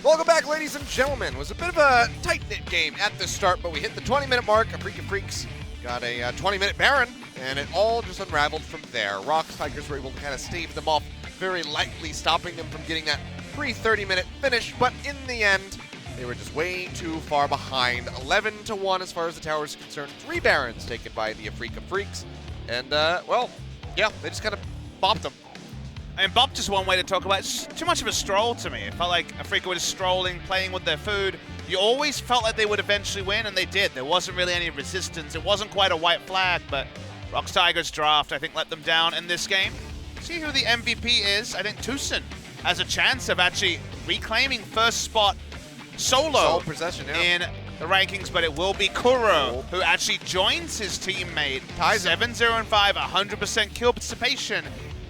Welcome back, ladies and gentlemen. It was a bit of a tight-knit game at the start, but we hit the 20-minute mark. Afreeca Freecs got a 20-minute Baron, and it all just unraveled from there. ROX Tigers were able to kind of stave them off very lightly, stopping them from getting that pre-30-minute finish, but in the end, they were just way too far behind. 11-1 as far as the tower is concerned. 3 Barons taken by the Afreeca Freecs, and, well, yeah, they just kind of bopped them. I mean, bop just one way to talk about it. It's too much of a stroll to me. It felt like Afreeca were just strolling, playing with their food. You always felt like they would eventually win, and they did. There wasn't really any resistance. It wasn't quite a white flag, but ROX Tigers draft, I think, let them down in this game. See who the MVP is. I think TusiN has a chance of actually reclaiming first spot solo possession, yeah, in the rankings, but it will be Kuro, who actually joins his teammate. 7-0-5, 100% kill participation.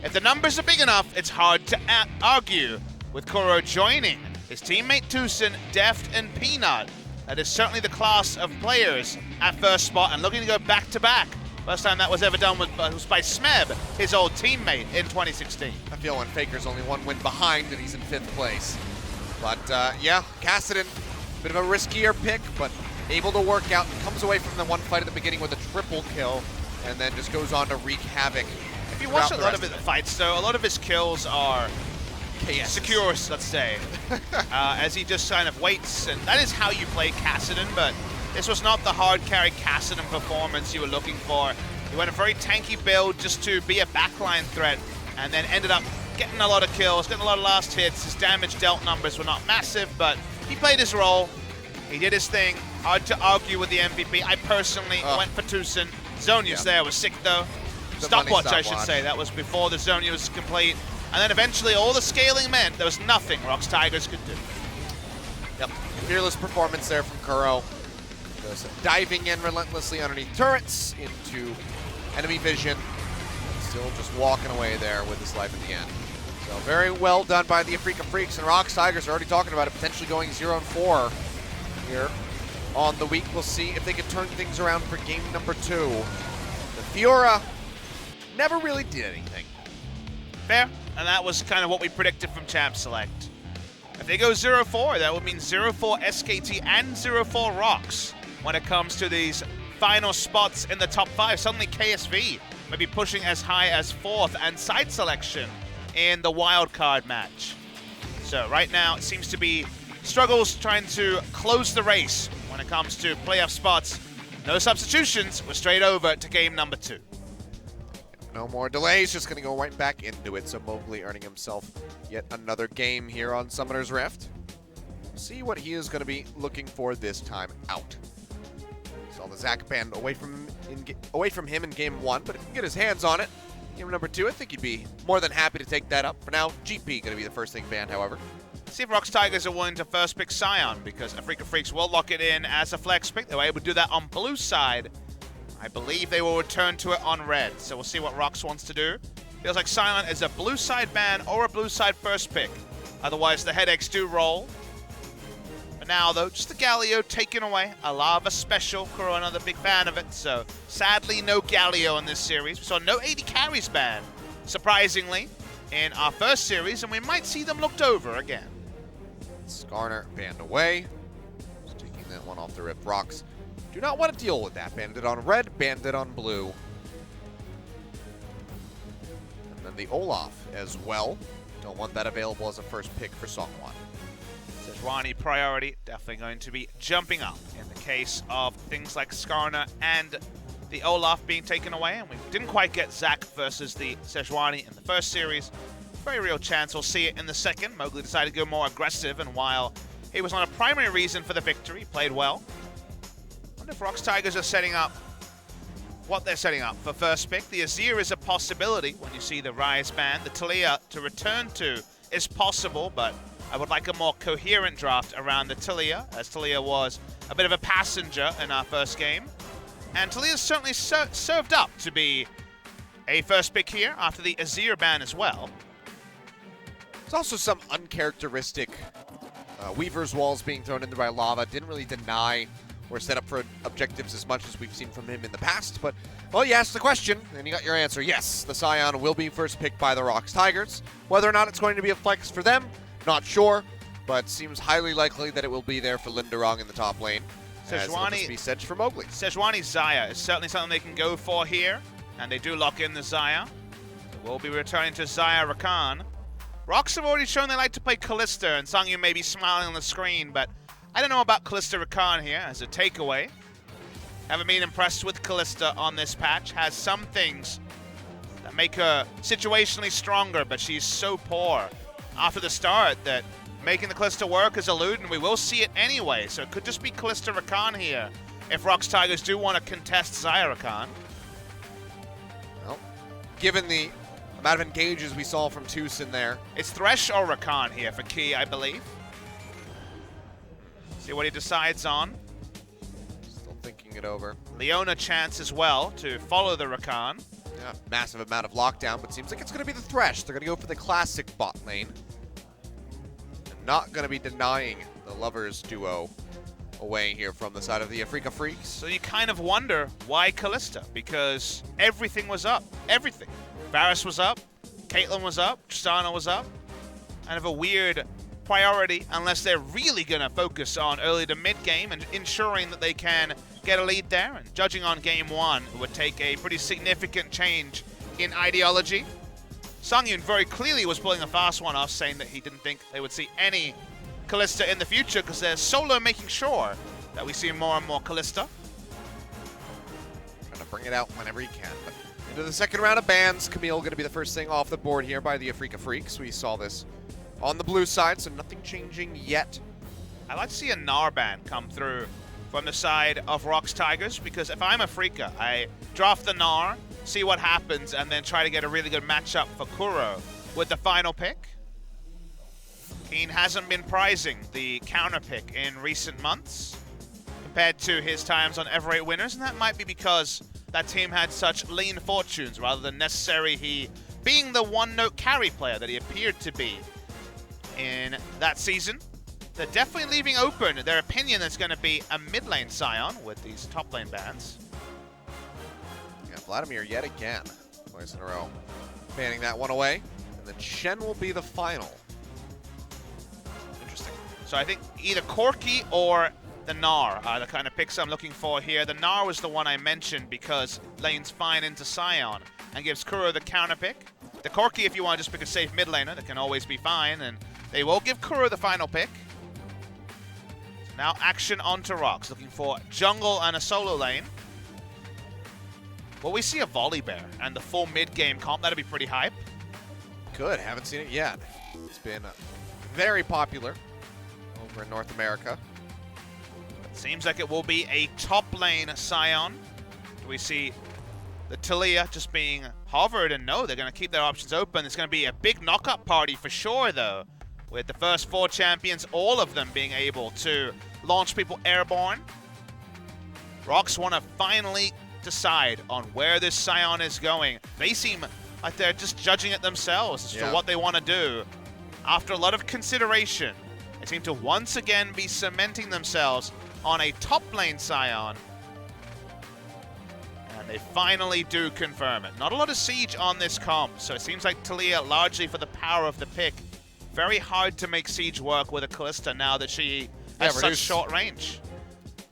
If the numbers are big enough, it's hard to argue with Kuro joining his teammate TusiN, Deft, and Peanut. That is certainly the class of players at first spot and looking to go back-to-back. First time that was ever done was by Smeb, his old teammate in 2016. I feel when Faker's only 1 win behind and he's in 5th place. But yeah, Kassadin, bit of a riskier pick, but able to work out and comes away from the one fight at the beginning with a triple kill and then just goes on to wreak havoc. If you watch a lot of his fights, though, a lot of his kills are secure, let's say, as he just kind of waits, and that is how you play Kassadin, but this was not the hard carry Kassadin performance you were looking for. He went a very tanky build just to be a backline threat, and then ended up getting a lot of kills, getting a lot of last hits. His damage dealt numbers were not massive, but he played his role. He did his thing. Hard to argue with the MVP. I personally went for TusiN. Zhonya's there was sick, though. Stopwatch, I should say. That was before the Zhonya was complete. And then eventually all the scaling meant there was nothing ROX Tigers could do. Yep, fearless performance there from Kuro. Just diving in relentlessly underneath turrets into enemy vision. Still just walking away there with his life at the end. So very well done by the Afreeca Freecs, and ROX Tigers are already talking about it, potentially going 0-4 here on the week. We'll see if they can turn things around for game number 2. The Fiora never really did anything. Fair, and that was kind of what we predicted from Champ Select. If they go 0-4, that would mean 0-4 SKT and 0-4 ROX when it comes to these final spots in the top 5. Suddenly KSV may be pushing as high as 4th and side selection in the wildcard match. So right now it seems to be struggles trying to close the race when it comes to playoff spots. No substitutions, we're straight over to game number 2. No more delays, just gonna go right back into it. So Mowgli earning himself yet another game here on Summoner's Rift. See what he is gonna be looking for this time out. Saw the Zac ban away from him in game 1, but if he can get his hands on it, game number 2, I think he'd be more than happy to take that up. For now, GP gonna be the first thing banned, however. See if ROX Tigers are willing to first pick Sion, because Afreeca Freecs will lock it in as a flex pick. They were able to do that on blue side. I believe they will return to it on red, so we'll see what ROX wants to do. Feels like Sion is a blue side ban or a blue side first pick. Otherwise, the headaches do roll. But now, though, just the Galio taken away. A lava special. Kuro, another big fan of it, so sadly, no Galio in this series. We saw no AD carries ban, surprisingly, in our first series, and we might see them looked over again. Gnar banned away. Just taking that one off the rip. ROX do not want to deal with that. Banned it on red, banned it on blue. And then the Olaf as well. Don't want that available as a first pick for SeongHwan. Sejuani priority, definitely going to be jumping up in the case of things like Skarner and the Olaf being taken away. And we didn't quite get Zac versus the Sejuani in the first series. Very real chance we'll see it in the second. Mowgli decided to go more aggressive, and while he was not a primary reason for the victory, he played well. I wonder if ROX Tigers are setting up what they're setting up for first pick. The Azir is a possibility when you see the Rise ban. The Taliyah to return to is possible, but I would like a more coherent draft around the Taliyah, as Taliyah was a bit of a passenger in our first game. And Taliyah's certainly served up to be a first pick here after the Azir ban as well. There's also some uncharacteristic Weaver's walls being thrown in there by lava. Didn't really deny or set up for objectives as much as we've seen from him in the past. But, well, you asked the question, and you got your answer. Yes, the Sion will be first picked by the ROX Tigers. Whether or not it's going to be a flex for them, not sure. but seems highly likely that it will be there for Lindarang in the top lane. Sejuani be Sedge for Mowgli. Sejuani Xayah is certainly something they can go for here, and they do lock in the Xayah. So we'll be returning to Xayah Rakan. ROX have already shown they like to play Kalista, and Sangyoon may be smiling on the screen, but I don't know about Kalista Rakan here as a takeaway. Haven't been impressed with Kalista on this patch. Has some things that make her situationally stronger, but she's so poor after the start that making the Kalista work is eluding. We will see it anyway, so it could just be Kalista Rakan here if ROX Tigers do want to contest Xayah Rakan. Well, given the amount of engages we saw from TusiN there. It's Thresh or Rakan here for Kiin, I believe. See what he decides on. Still thinking it over. Leona chance as well to follow the Rakan. Yeah, massive amount of lockdown, but seems like it's going to be the Thresh. They're going to go for the classic bot lane. And not going to be denying the Lovers duo away here from the side of the Afreeca Freecs. So you kind of wonder why Kalista, because everything was up. Everything. Varus was up, Caitlyn was up, Tristana was up. Kind of a weird priority unless they're really going to focus on early to mid game and ensuring that they can get a lead there. And judging on game one, it would take a pretty significant change in ideology. Sangyoon very clearly was pulling a fast one off, saying that he didn't think they would see any Kalista in the future because they're solo making sure that we see more and more Kalista. Trying to bring it out whenever he can. But into the second round of bans, Camille going to be the first thing off the board here by the Afreeca Freecs. We saw this on the blue side, so nothing changing yet. I'd like to see a Gnar ban come through from the side of ROX Tigers, because if I'm Afreeca, I draft the Gnar, see what happens, and then try to get a really good matchup for Kuro with the final pick. Kiin hasn't been prizing the counter pick in recent months compared to his times on Ever 8 winners, and that might be because that team had such lean fortunes rather than necessarily he being the one-note carry player that he appeared to be in that season. They're definitely leaving open their opinion that's going to be a mid lane Sion with these top lane bans. Yeah, Vladimir yet again, twice in a row, banning that one away, and then Shen will be the final. Interesting. So I think either Corki or the Gnar are the kind of picks I'm looking for here. The Gnar was the one I mentioned because lanes fine into Sion and gives Kuro the counter pick. The Corki, if you want to just pick a safe mid laner, that can always be fine, and they will give Kuro the final pick. So now action onto ROX, looking for jungle and a solo lane. Will we see a Volibear and the full mid-game comp? That'd be pretty hype. Good, haven't seen it yet. It's been very popular over in North America. Seems like it will be a top lane Sion. Do we see the Taliyah just being hovered? And no, they're going to keep their options open. It's going to be a big knockup party for sure, though, with the first 4 champions, all of them being able to launch people airborne. ROX want to finally decide on where this Sion is going. They seem like they're just judging it themselves as to what they want to do. After a lot of consideration, they seem to once again be cementing themselves on a top lane Sion. And they finally do confirm it. Not a lot of siege on this comp, so it seems like Taliyah largely for the power of the pick. Very hard to make siege work with a Kalista now that she has such short range.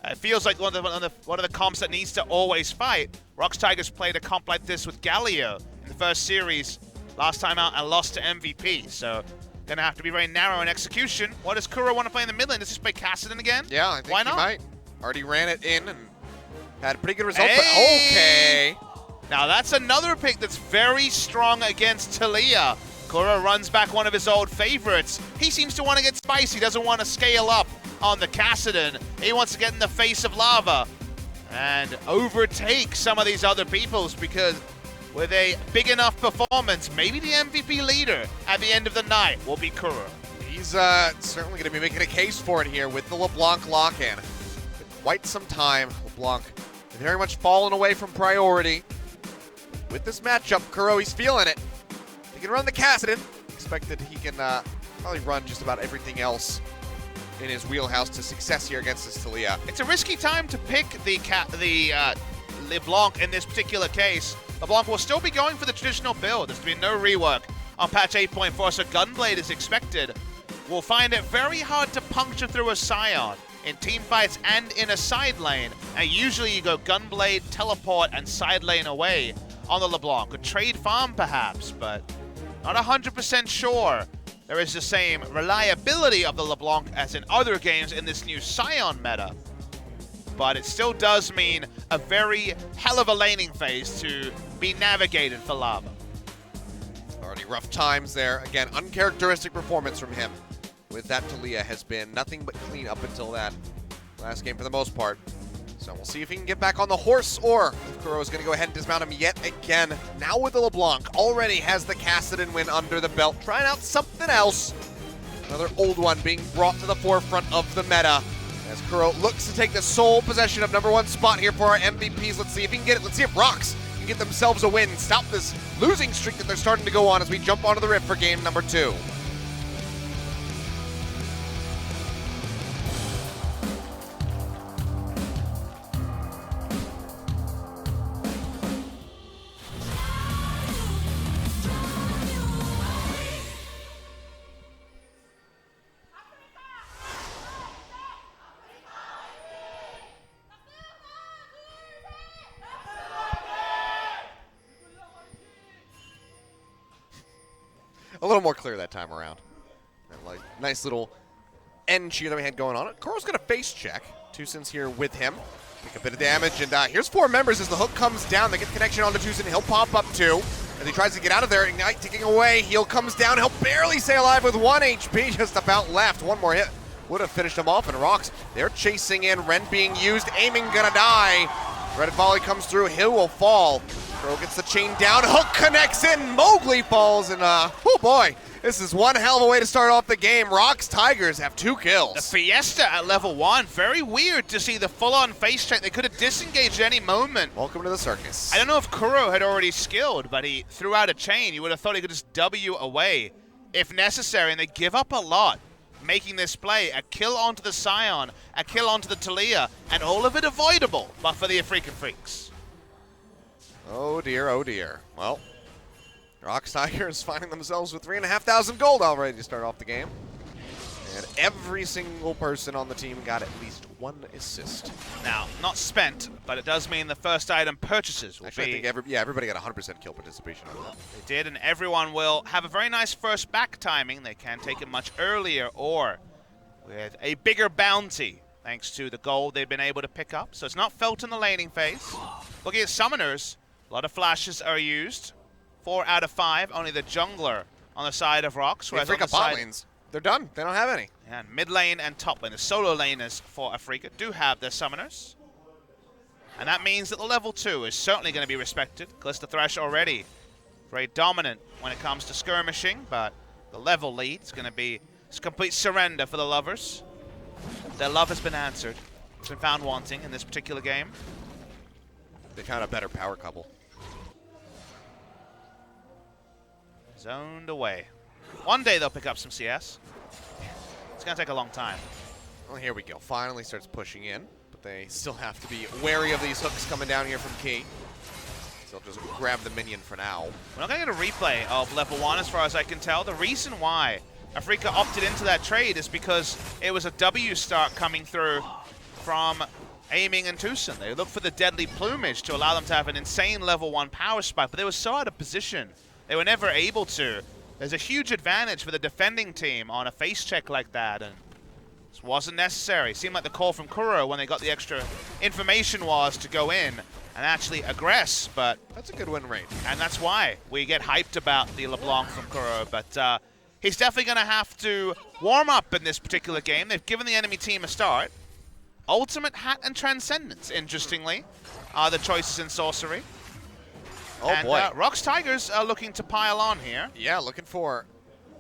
It feels like one of the comps that needs to always fight. ROX Tigers played a comp like this with Galio in the first series last time out and lost to MVP, so gonna have to be very narrow in execution. What does Kuro want to play in the mid lane? Does he play Kassadin again? Yeah, I think Why not? He might. Already ran it in and had a pretty good result, Hey! but okay. Now that's another pick that's very strong against Taliyah. Kuro runs back one of his old favorites. He seems to want to get spicy, doesn't want to scale up on the Kassadin. He wants to get in the face of lava and overtake some of these other peoples, because with a big enough performance, maybe the MVP leader at the end of the night will be Kuro. He's certainly going to be making a case for it here with the LeBlanc lock-in. Quite some time, LeBlanc very much fallen away from priority. With this matchup, Kuro, he's feeling it. He can run the Kassadin. Expect that he can probably run just about everything else in his wheelhouse to success here against this Taliyah. It's a risky time to pick the LeBlanc in this particular case. LeBlanc will still be going for the traditional build. There's been no rework on patch 8.4, so Gunblade is expected. will find it very hard to puncture through a Sion in teamfights and in a side lane. And usually you go Gunblade, teleport, and side lane away on the LeBlanc. A trade farm perhaps, but not 100% sure there is the same reliability of the LeBlanc as in other games in this new Sion meta. But it still does mean a very hell of a laning phase to be navigated for Lava. Already rough times there. Again, uncharacteristic performance from him. With that, Taliyah has been nothing but clean up until that last game for the most part. So we'll see if he can get back on the horse, or if Kuro is going to go ahead and dismount him yet again. Now with the LeBlanc, already has the Kassadin win under the belt. Trying out something else. Another old one being brought to the forefront of the meta. As Kuro looks to take the sole possession of #1 spot here for our MVPs. Let's see if he can get it. Let's see if ROX can get themselves a win. Stop this losing streak that they're starting to go on as we jump onto the Rift for game number 2. A little more clear that time around. And like nice little end cheer that we had going on. Kuro's going to face check. TusiN's here with him. Take a bit of damage, and here's 4 members as the hook comes down. They get connection onto TusiN. He'll pop up too. As he tries to get out of there, Ignite ticking away. Heal comes down. He'll barely stay alive with 1 HP, just about left. One more hit would have finished him off, and ROX, they're chasing in. Ren being used. Aiming gonna die. Red volley comes through. Hill will fall. Kuro gets the chain down. Hook connects in. Mowgli falls, and oh boy, this is one hell of a way to start off the game. ROX Tigers have 2 kills. The Fiesta at level 1. Very weird to see the full-on face check. They could have disengaged at any moment. Welcome to the circus. I don't know if Kuro had already skilled, but he threw out a chain. You would have thought he could just W away if necessary, and they give up a lot making this play. A kill onto the Sion, a kill onto the Taliyah, and all of it avoidable, but for the Afreeca Freecs. Oh dear, oh dear. Well, ROX Tigers finding themselves with 3,500 gold already to start off the game. And every single person on the team got at least 1 assist. Now, not spent, but it does mean the first item purchases will Actually, be... I think everybody got 100% kill participation on that. They did, and everyone will have a very nice first back timing. They can take it much earlier or with a bigger bounty, thanks to the gold they've been able to pick up. So it's not felt in the laning phase. Looking at summoners, a lot of flashes are used. 4 out of 5, only the jungler on the side of ROX. The Afreeca bot lanes, they're done. They don't have any. And mid lane and top lane, the solo laners for Afreeca do have their summoners. And that means that the level 2 is certainly going to be respected. Kalista Thresh already very dominant when it comes to skirmishing, but the level lead is going to be a complete surrender for the lovers. Their love has been answered. It's been found wanting in this particular game. They found a better power couple. Zoned away. One day they'll pick up some CS. It's going to take a long time. Well, here we go. Finally starts pushing in, but they still have to be wary of these hooks coming down here from Kiin. So they'll just grab the minion for now. We're not going to get a replay of level 1 as far as I can tell. The reason why Afreeca opted into that trade is because it was a W start coming through from Aiming and TusiN. They looked for the deadly plumage to allow them to have an insane level 1 power spike, but they were so out of position. They were never able to. There's a huge advantage for the defending team on a face check like that, and this wasn't necessary. Seemed like the call from Kuro when they got the extra information was to go in and actually aggress, but... That's a good win rate. And that's why we get hyped about the LeBlanc from Kuro, but he's definitely going to have to warm up in this particular game. They've given the enemy team a start. Ultimate Hat and Transcendence, interestingly, are the choices in Sorcery. Oh and, boy. ROX Tigers are looking to pile on here. Yeah, looking for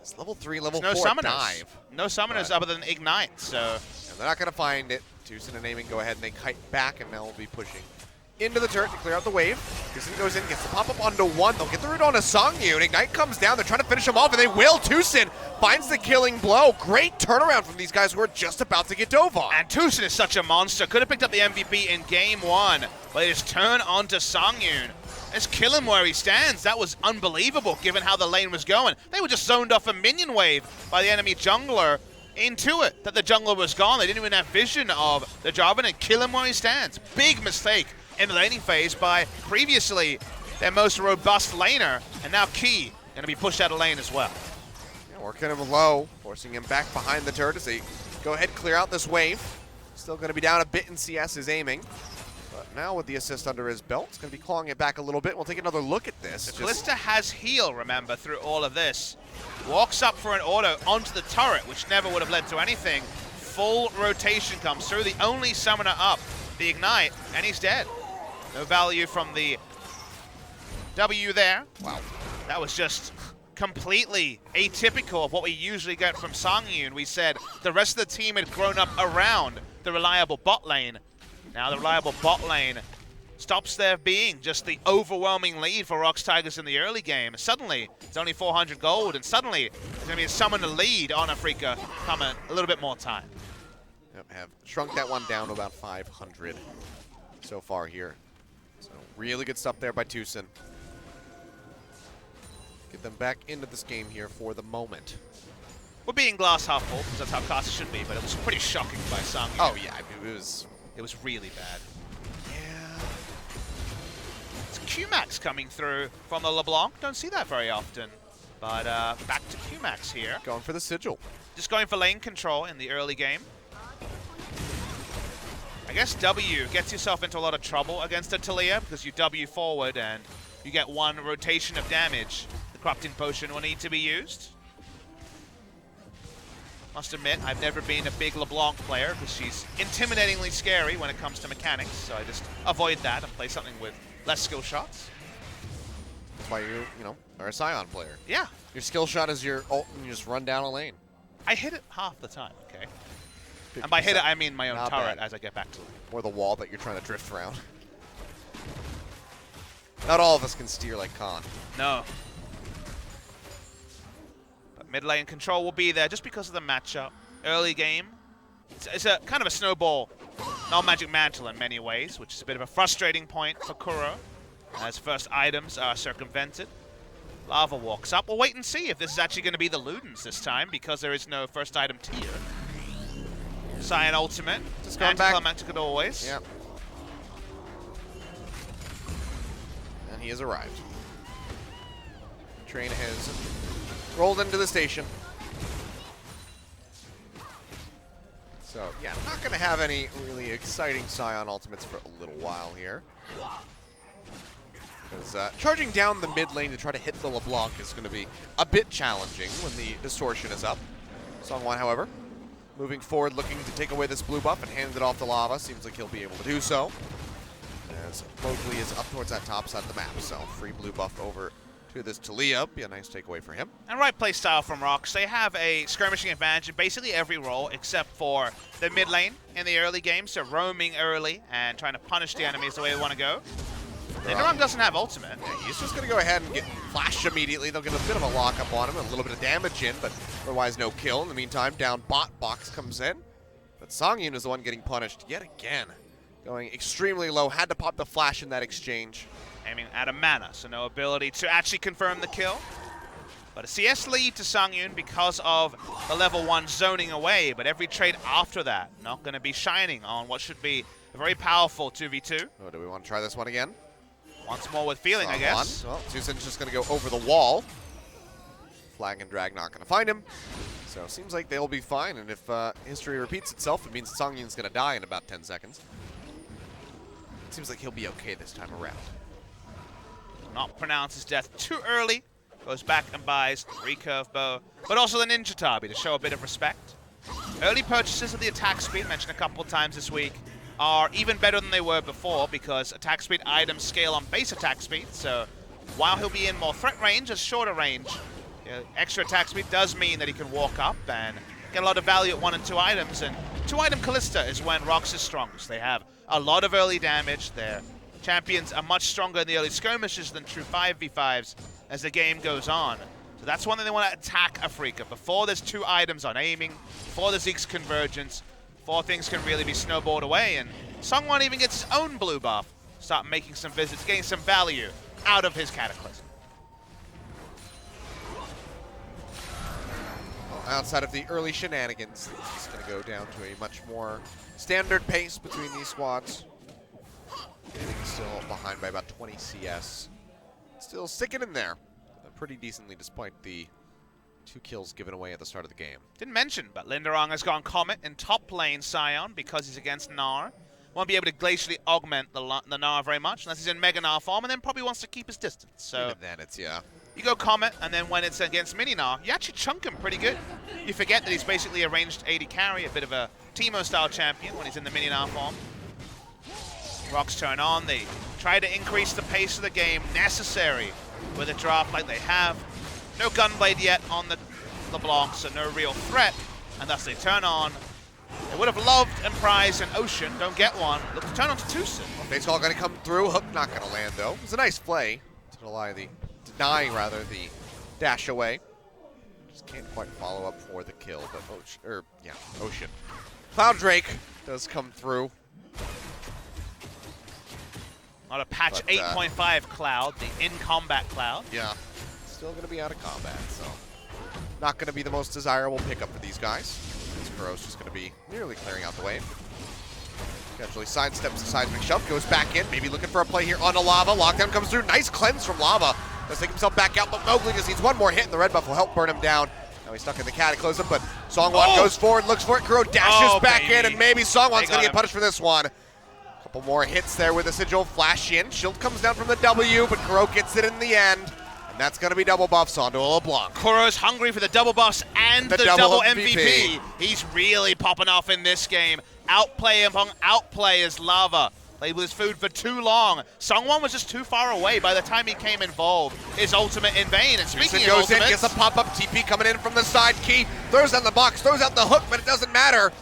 it's level 3, level 4 summoners. dive. No summoners other than Ignite, so... And they're not going to find it. TusiN and Aiming go ahead and they kite back, and now we'll be pushing into the turret to clear out the wave. TusiN goes in, gets the pop-up onto 1. They'll get the root on a Sangyoon. Ignite comes down. They're trying to finish him off, and they will. TusiN finds the killing blow. Great turnaround from these guys who are just about to get dove on. And TusiN is such a monster. Could have picked up the MVP in game 1, but they just turn onto Sangyoon. Let's kill him where he stands. That was unbelievable given how the lane was going. They were just zoned off a minion wave by the enemy jungler into it, that the jungler was gone. They didn't even have vision of the Jarvan and kill him where he stands. Big mistake in the laning phase by previously their most robust laner, and now Kiin going to be pushed out of lane as well. Yeah, working him low, forcing him back behind the turret as they go ahead, clear out this wave. Still going to be down a bit in CS is aiming. But now with the assist under his belt, it's going to be clawing it back a little bit. We'll take another look at this. Kalista has heal, remember, through all of this. Walks up for an auto onto the turret, which never would have led to anything. Full rotation comes through. The only summoner up, the Ignite, and he's dead. No value from the W there. Wow. That was just completely atypical of what we usually get from Sangyoon. We said the rest of the team had grown up around the reliable bot lane. Now the reliable bot lane stops there being just the overwhelming lead for ROX Tigers in the early game. Suddenly, it's only 400 gold, and suddenly there's going to be a summoner lead on Afreeca coming a little bit more time. Yep, have shrunk that one down to about 500 so far here. So really good stuff there by TusiN. Get them back into this game here for the moment. We're being glass half full, because that's how classes should be, but it was pretty shocking by Sangyoon. Oh yeah, it was really bad. Yeah. It's QMax coming through from the LeBlanc. Don't see that very often. But back to QMax here. Going for the sigil. Just going for lane control in the early game. I guess W gets yourself into a lot of trouble against a Taliyah because you W forward and you get one rotation of damage. The Corrupting Potion will need to be used. Must admit, I've never been a big LeBlanc player because she's intimidatingly scary when it comes to mechanics, so I just avoid that and play something with less skill shots. That's why you know, are a Sion player. Yeah. Your skill shot is your ult and you just run down a lane. I hit it half the time, okay? 50%. And by hit it, I mean my own Not turret bad. as I get back to it. Or the wall that you're trying to drift around. Not all of us can steer like Khan. No. But mid lane control will be there just because of the matchup. Early game, it's a kind of a snowball, no magic mantle in many ways, which is a bit of a frustrating point for Kuro, as first items are circumvented. Lava walks up. We'll wait and see if this is actually going to be the Ludens this time, because there is no first item tier. Sion ultimate, just going back. Anticlimactic as always. Yep. And he has arrived. Train has rolled into the station. So, yeah, I'm not going to have any really exciting Sion ultimates for a little while here. Because charging down the mid lane to try to hit the LeBlanc is going to be a bit challenging when the distortion is up. SeongHwan, however, moving forward, looking to take away this blue buff and hand it off to Lava. Seems like he'll be able to do so. As Mowgli is up towards that top side of the map. So, free blue buff over to this Taliyah. Be a nice takeaway for him. And right play style from ROX. They have a skirmishing advantage in basically every role except for the mid lane in the early game. So roaming early and trying to punish the enemies the way they want to go. Lindarang doesn't have ultimate. Yeah, he's just going to go ahead and get flashed immediately. They'll get a bit of a lockup on him, a little bit of damage in, but otherwise no kill. In the meantime, down bot box comes in. But Sangyoon is the one getting punished yet again. Going extremely low. Had to pop the flash in that exchange. Aiming at a mana, so no ability to actually confirm the kill. But a CS lead to Sangyoon because of the level 1 zoning away, but every trade after that not going to be shining on what should be a very powerful 2v2. Oh, do we want to try this one again? Once more with feeling, I guess. Well, TusiN's just going to go over the wall. Flag and drag not going to find him. So it seems like they'll be fine, and if history repeats itself, it means Sangyoon's going to die in about 10 seconds. It seems like he'll be okay this time around. Not pronounce his death too early. Goes back and buys recurve bow, but also the Ninja Tabi to show a bit of respect. Early purchases of the attack speed, mentioned a couple of times this week, are even better than they were before because attack speed items scale on base attack speed. So while he'll be in more threat range, as shorter range, extra attack speed does mean that he can walk up and get a lot of value at 1 and 2 items. And 2-item Kalista is when ROX is strongest. They have a lot of early damage. Their champions are much stronger in the early skirmishes than true 5v5s as the game goes on. So that's one thing they want to attack Afreeca before there's 2 items on aiming, before there's Zeke's convergence, before things can really be snowballed away. And SeongHwan even gets his own blue buff. Start making some visits, getting some value out of his Cataclysm. Well, outside of the early shenanigans, it's going to go down to a much more standard pace between these squads. Everything's still behind by about 20 CS. Still sticking in there pretty decently despite the 2 kills given away at the start of the game. Didn't mention, but Lindarang has gone Comet in top lane Sion because he's against Gnar. Won't be able to glacially augment the Gnar very much unless he's in Mega Gnar form, and then probably wants to keep his distance. So even then, it's, yeah. You go Comet, and then when it's against Mini Gnar, you actually chunk him pretty good. You forget that he's basically a ranged AD carry, a bit of a Teemo-style champion when he's in the Mini Gnar form. ROX turn on, they try to increase the pace of the game necessary with a draft like they have. No Gunblade yet on the LeBlanc, so no real threat, and thus they turn on. They would have loved and prized an Ocean, don't get one. Look to turn on to TusiN. Face call going to come through, hook not going to land though. It was a nice play to deny the dash away. Just can't quite follow up for the kill, but Ocean. Cloud Drake does come through. On a patch 8.5 Cloud, the in-combat Cloud. Yeah, still going to be out of combat, so not going to be the most desirable pickup for these guys. Kuro's just going to be nearly clearing out the wave. Casually sidesteps the seismic shove, goes back in, maybe looking for a play here on the Lava. Lockdown comes through, nice cleanse from Lava. Does take himself back out, but Mowgli just needs one more hit, and the red buff will help burn him down. Now he's stuck in the Cataclysm, but SeongHwan goes forward, looks for it. Kuro dashes back in, and maybe SeongHwan's going to get punished for this one. Couple more hits there with the Sigil flash in. Shield comes down from the W, but Kuro gets it in the end. And that's going to be double buffs onto LeBlanc. Kuro's hungry for the double buffs and the double MVP. He's really popping off in this game. Outplay among outplay is Lava. Played with his food for too long. SeongHwan was just too far away by the time he came involved. His ultimate in vain. And speaking of ultimates, gets a pop-up TP coming in from the side. Key throws down the box, throws out the hook, but it doesn't matter.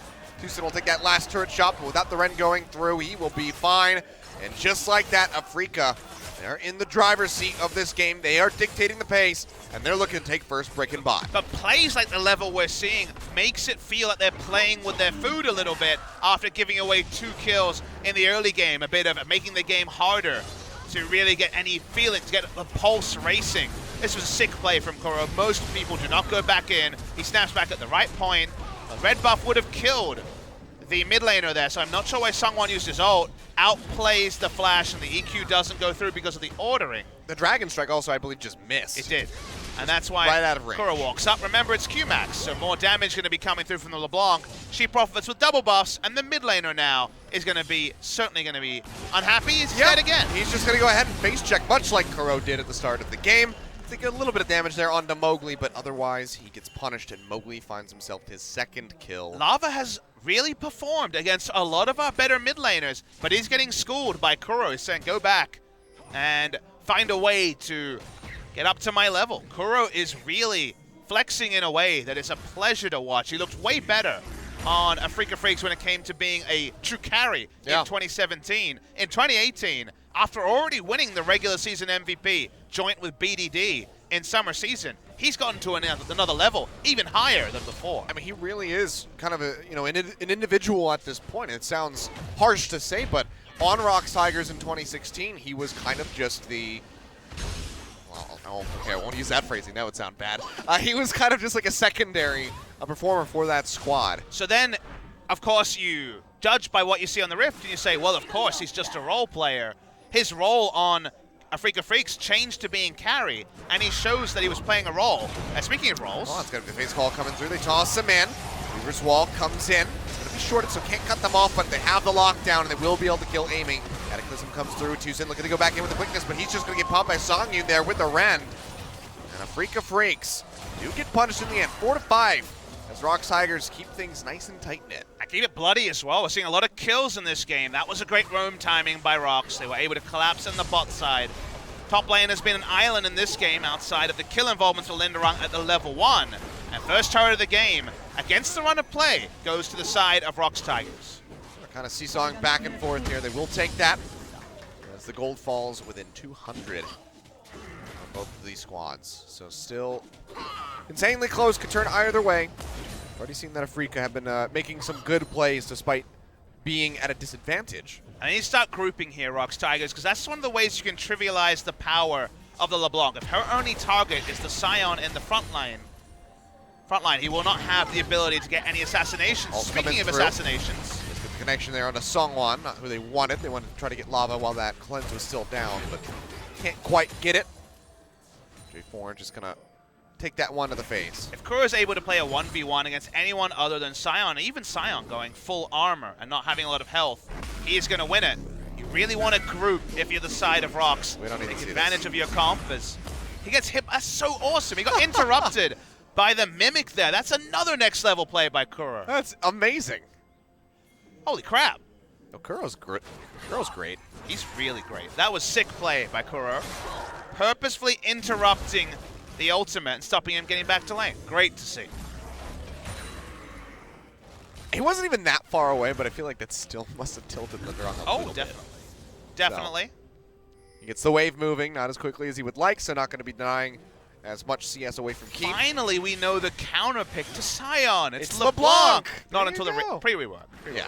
TusiN will take that last turret shot, but without the Ren going through, he will be fine. And just like that, Afreeca, they're in the driver's seat of this game. They are dictating the pace, and they're looking to take first break and bot. But plays like the level we're seeing makes it feel like they're playing with their food a little bit after giving away 2 kills in the early game, a bit of making the game harder to really get any feeling, to get the pulse racing. This was a sick play from Kuro. Most people do not go back in. He snaps back at the right point. A red buff would have killed the mid laner there, so I'm not sure why SeongHwan used his ult. Outplays the flash, and the EQ doesn't go through because of the ordering. The Dragon Strike also, I believe, just missed. It did. And that's why right out of range. Kuro walks up. Remember, it's Q-Max, so more damage going to be coming through from the LeBlanc. She profits with double buffs, and the mid laner now is going to be, certainly going to be unhappy. He's dead again. He's just going to go ahead and face check, much like Kuro did at the start of the game. Take a little bit of damage there onto Mowgli, but otherwise he gets punished, and Mowgli finds himself his 2nd kill. Lava has really performed against a lot of our better mid laners, but he's getting schooled by Kuro. He's saying, go back and find a way to get up to my level. Kuro is really flexing in a way that is a pleasure to watch. He looked way better on Afreeca Freecs when it came to being a true carry in 2017. In 2018, after already winning the regular season MVP, joint with BDD in summer season, he's gotten to another level, even higher than before. I mean, he really is kind of an individual at this point. It sounds harsh to say, but on ROX Tigers in 2016, he was kind of just the... Well, okay, I won't use that phrasing. That would sound bad. He was kind of just like a secondary performer for that squad. So then, of course, you judge by what you see on the Rift, and you say, well, of course, he's just a role player. His role on Afreeca Freecs changed to being carry, and he shows that he was playing a role. Speaking of roles... Oh, it's got a face call coming through. They toss him in. Weaver's Wall comes in. It's going to be shorted, so can't cut them off, but they have the lockdown, and they will be able to kill aiming. Cataclysm comes through. TusiN looking to go back in with the quickness, but he's just going to get popped by Sangyoon there with the Ren. And Afreeca Freecs do get punished in the end, 4-5, as ROX Tigers keep things nice and tight-knit. I keep it bloody as well. We're seeing a lot of kills in this game. That was a great roam timing by ROX. They were able to collapse in the bot side. Top lane has been an island in this game outside of the kill involvement for Lindarang at the level 1. And first turret of the game, against the run of play, goes to the side of ROX Tigers. They're kind of seesawing back and forth here. They will take that as the gold falls within 200 on both of these squads. So still insanely close, could turn either way. Already seen that Afreeca have been making some good plays despite being at a disadvantage. And you start grouping here, ROX Tigers, because that's one of the ways you can trivialize the power of the LeBlanc. If her only target is the Sion in the front line, he will not have the ability to get any assassinations. Speaking of assassinations, let's get the connection there on the SeongHwan, not who they wanted. They wanted to try to get Lava while that cleanse was still down, but can't quite get it. J4 just gonna take that one to the face. if Kuro is able to play a 1v1 against anyone other than Sion, even Sion going full armor and not having a lot of health, he is going to win it. You really want to group if you're the side of ROX. We don't need Take to see advantage this. of your comp as he gets hit. That's so awesome. He got interrupted by the Mimic there. That's another next level play by Kuro. That's amazing. Holy crap. Oh, Kuro's great. Kuro's great. He's really great. That was sick play by Kuro. Purposefully interrupting the ultimate and stopping him getting back to lane. Great to see. He wasn't even that far away, but I feel like that still must have tilted Lindarang a little bit. Definitely. So, he gets the wave moving, not as quickly as he would like, so not going to be denying as much CS away from Kiin. Finally, we know the counter pick to Sion. It's It's LeBlanc. LeBlanc. Not There until you the go. pre-rework. Yeah.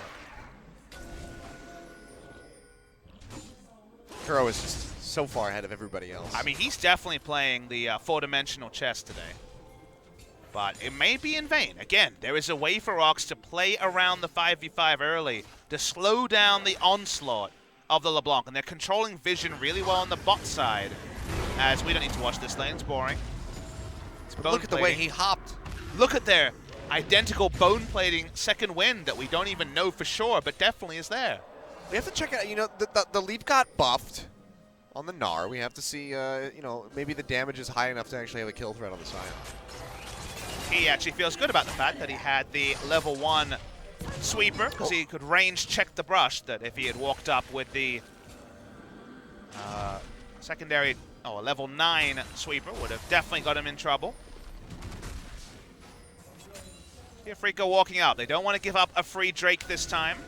Kuro is just so far ahead of everybody else. I mean, he's definitely playing the four-dimensional chess today. But it may be in vain. Again, there is a way for ROX to play around the 5v5 early to slow down the onslaught of the LeBlanc. And they're controlling vision really well on the bot side. As we don't need to watch this lane, it's boring. It's look at the way he hopped. Look at their identical bone plating second wind that we don't even know for sure, but definitely is there. We have to check out, you know, the leaf got buffed on the Gnar. We have to see, you know, maybe the damage is high enough to actually have a kill threat on the Sion. He actually feels good about the fact that he had the level 1 sweeper, because he could range check the brush, that if he had walked up with the secondary, a level 9 sweeper, would have definitely got him in trouble. Here, Afreeca walking up. They don't want to give up a free Drake this time.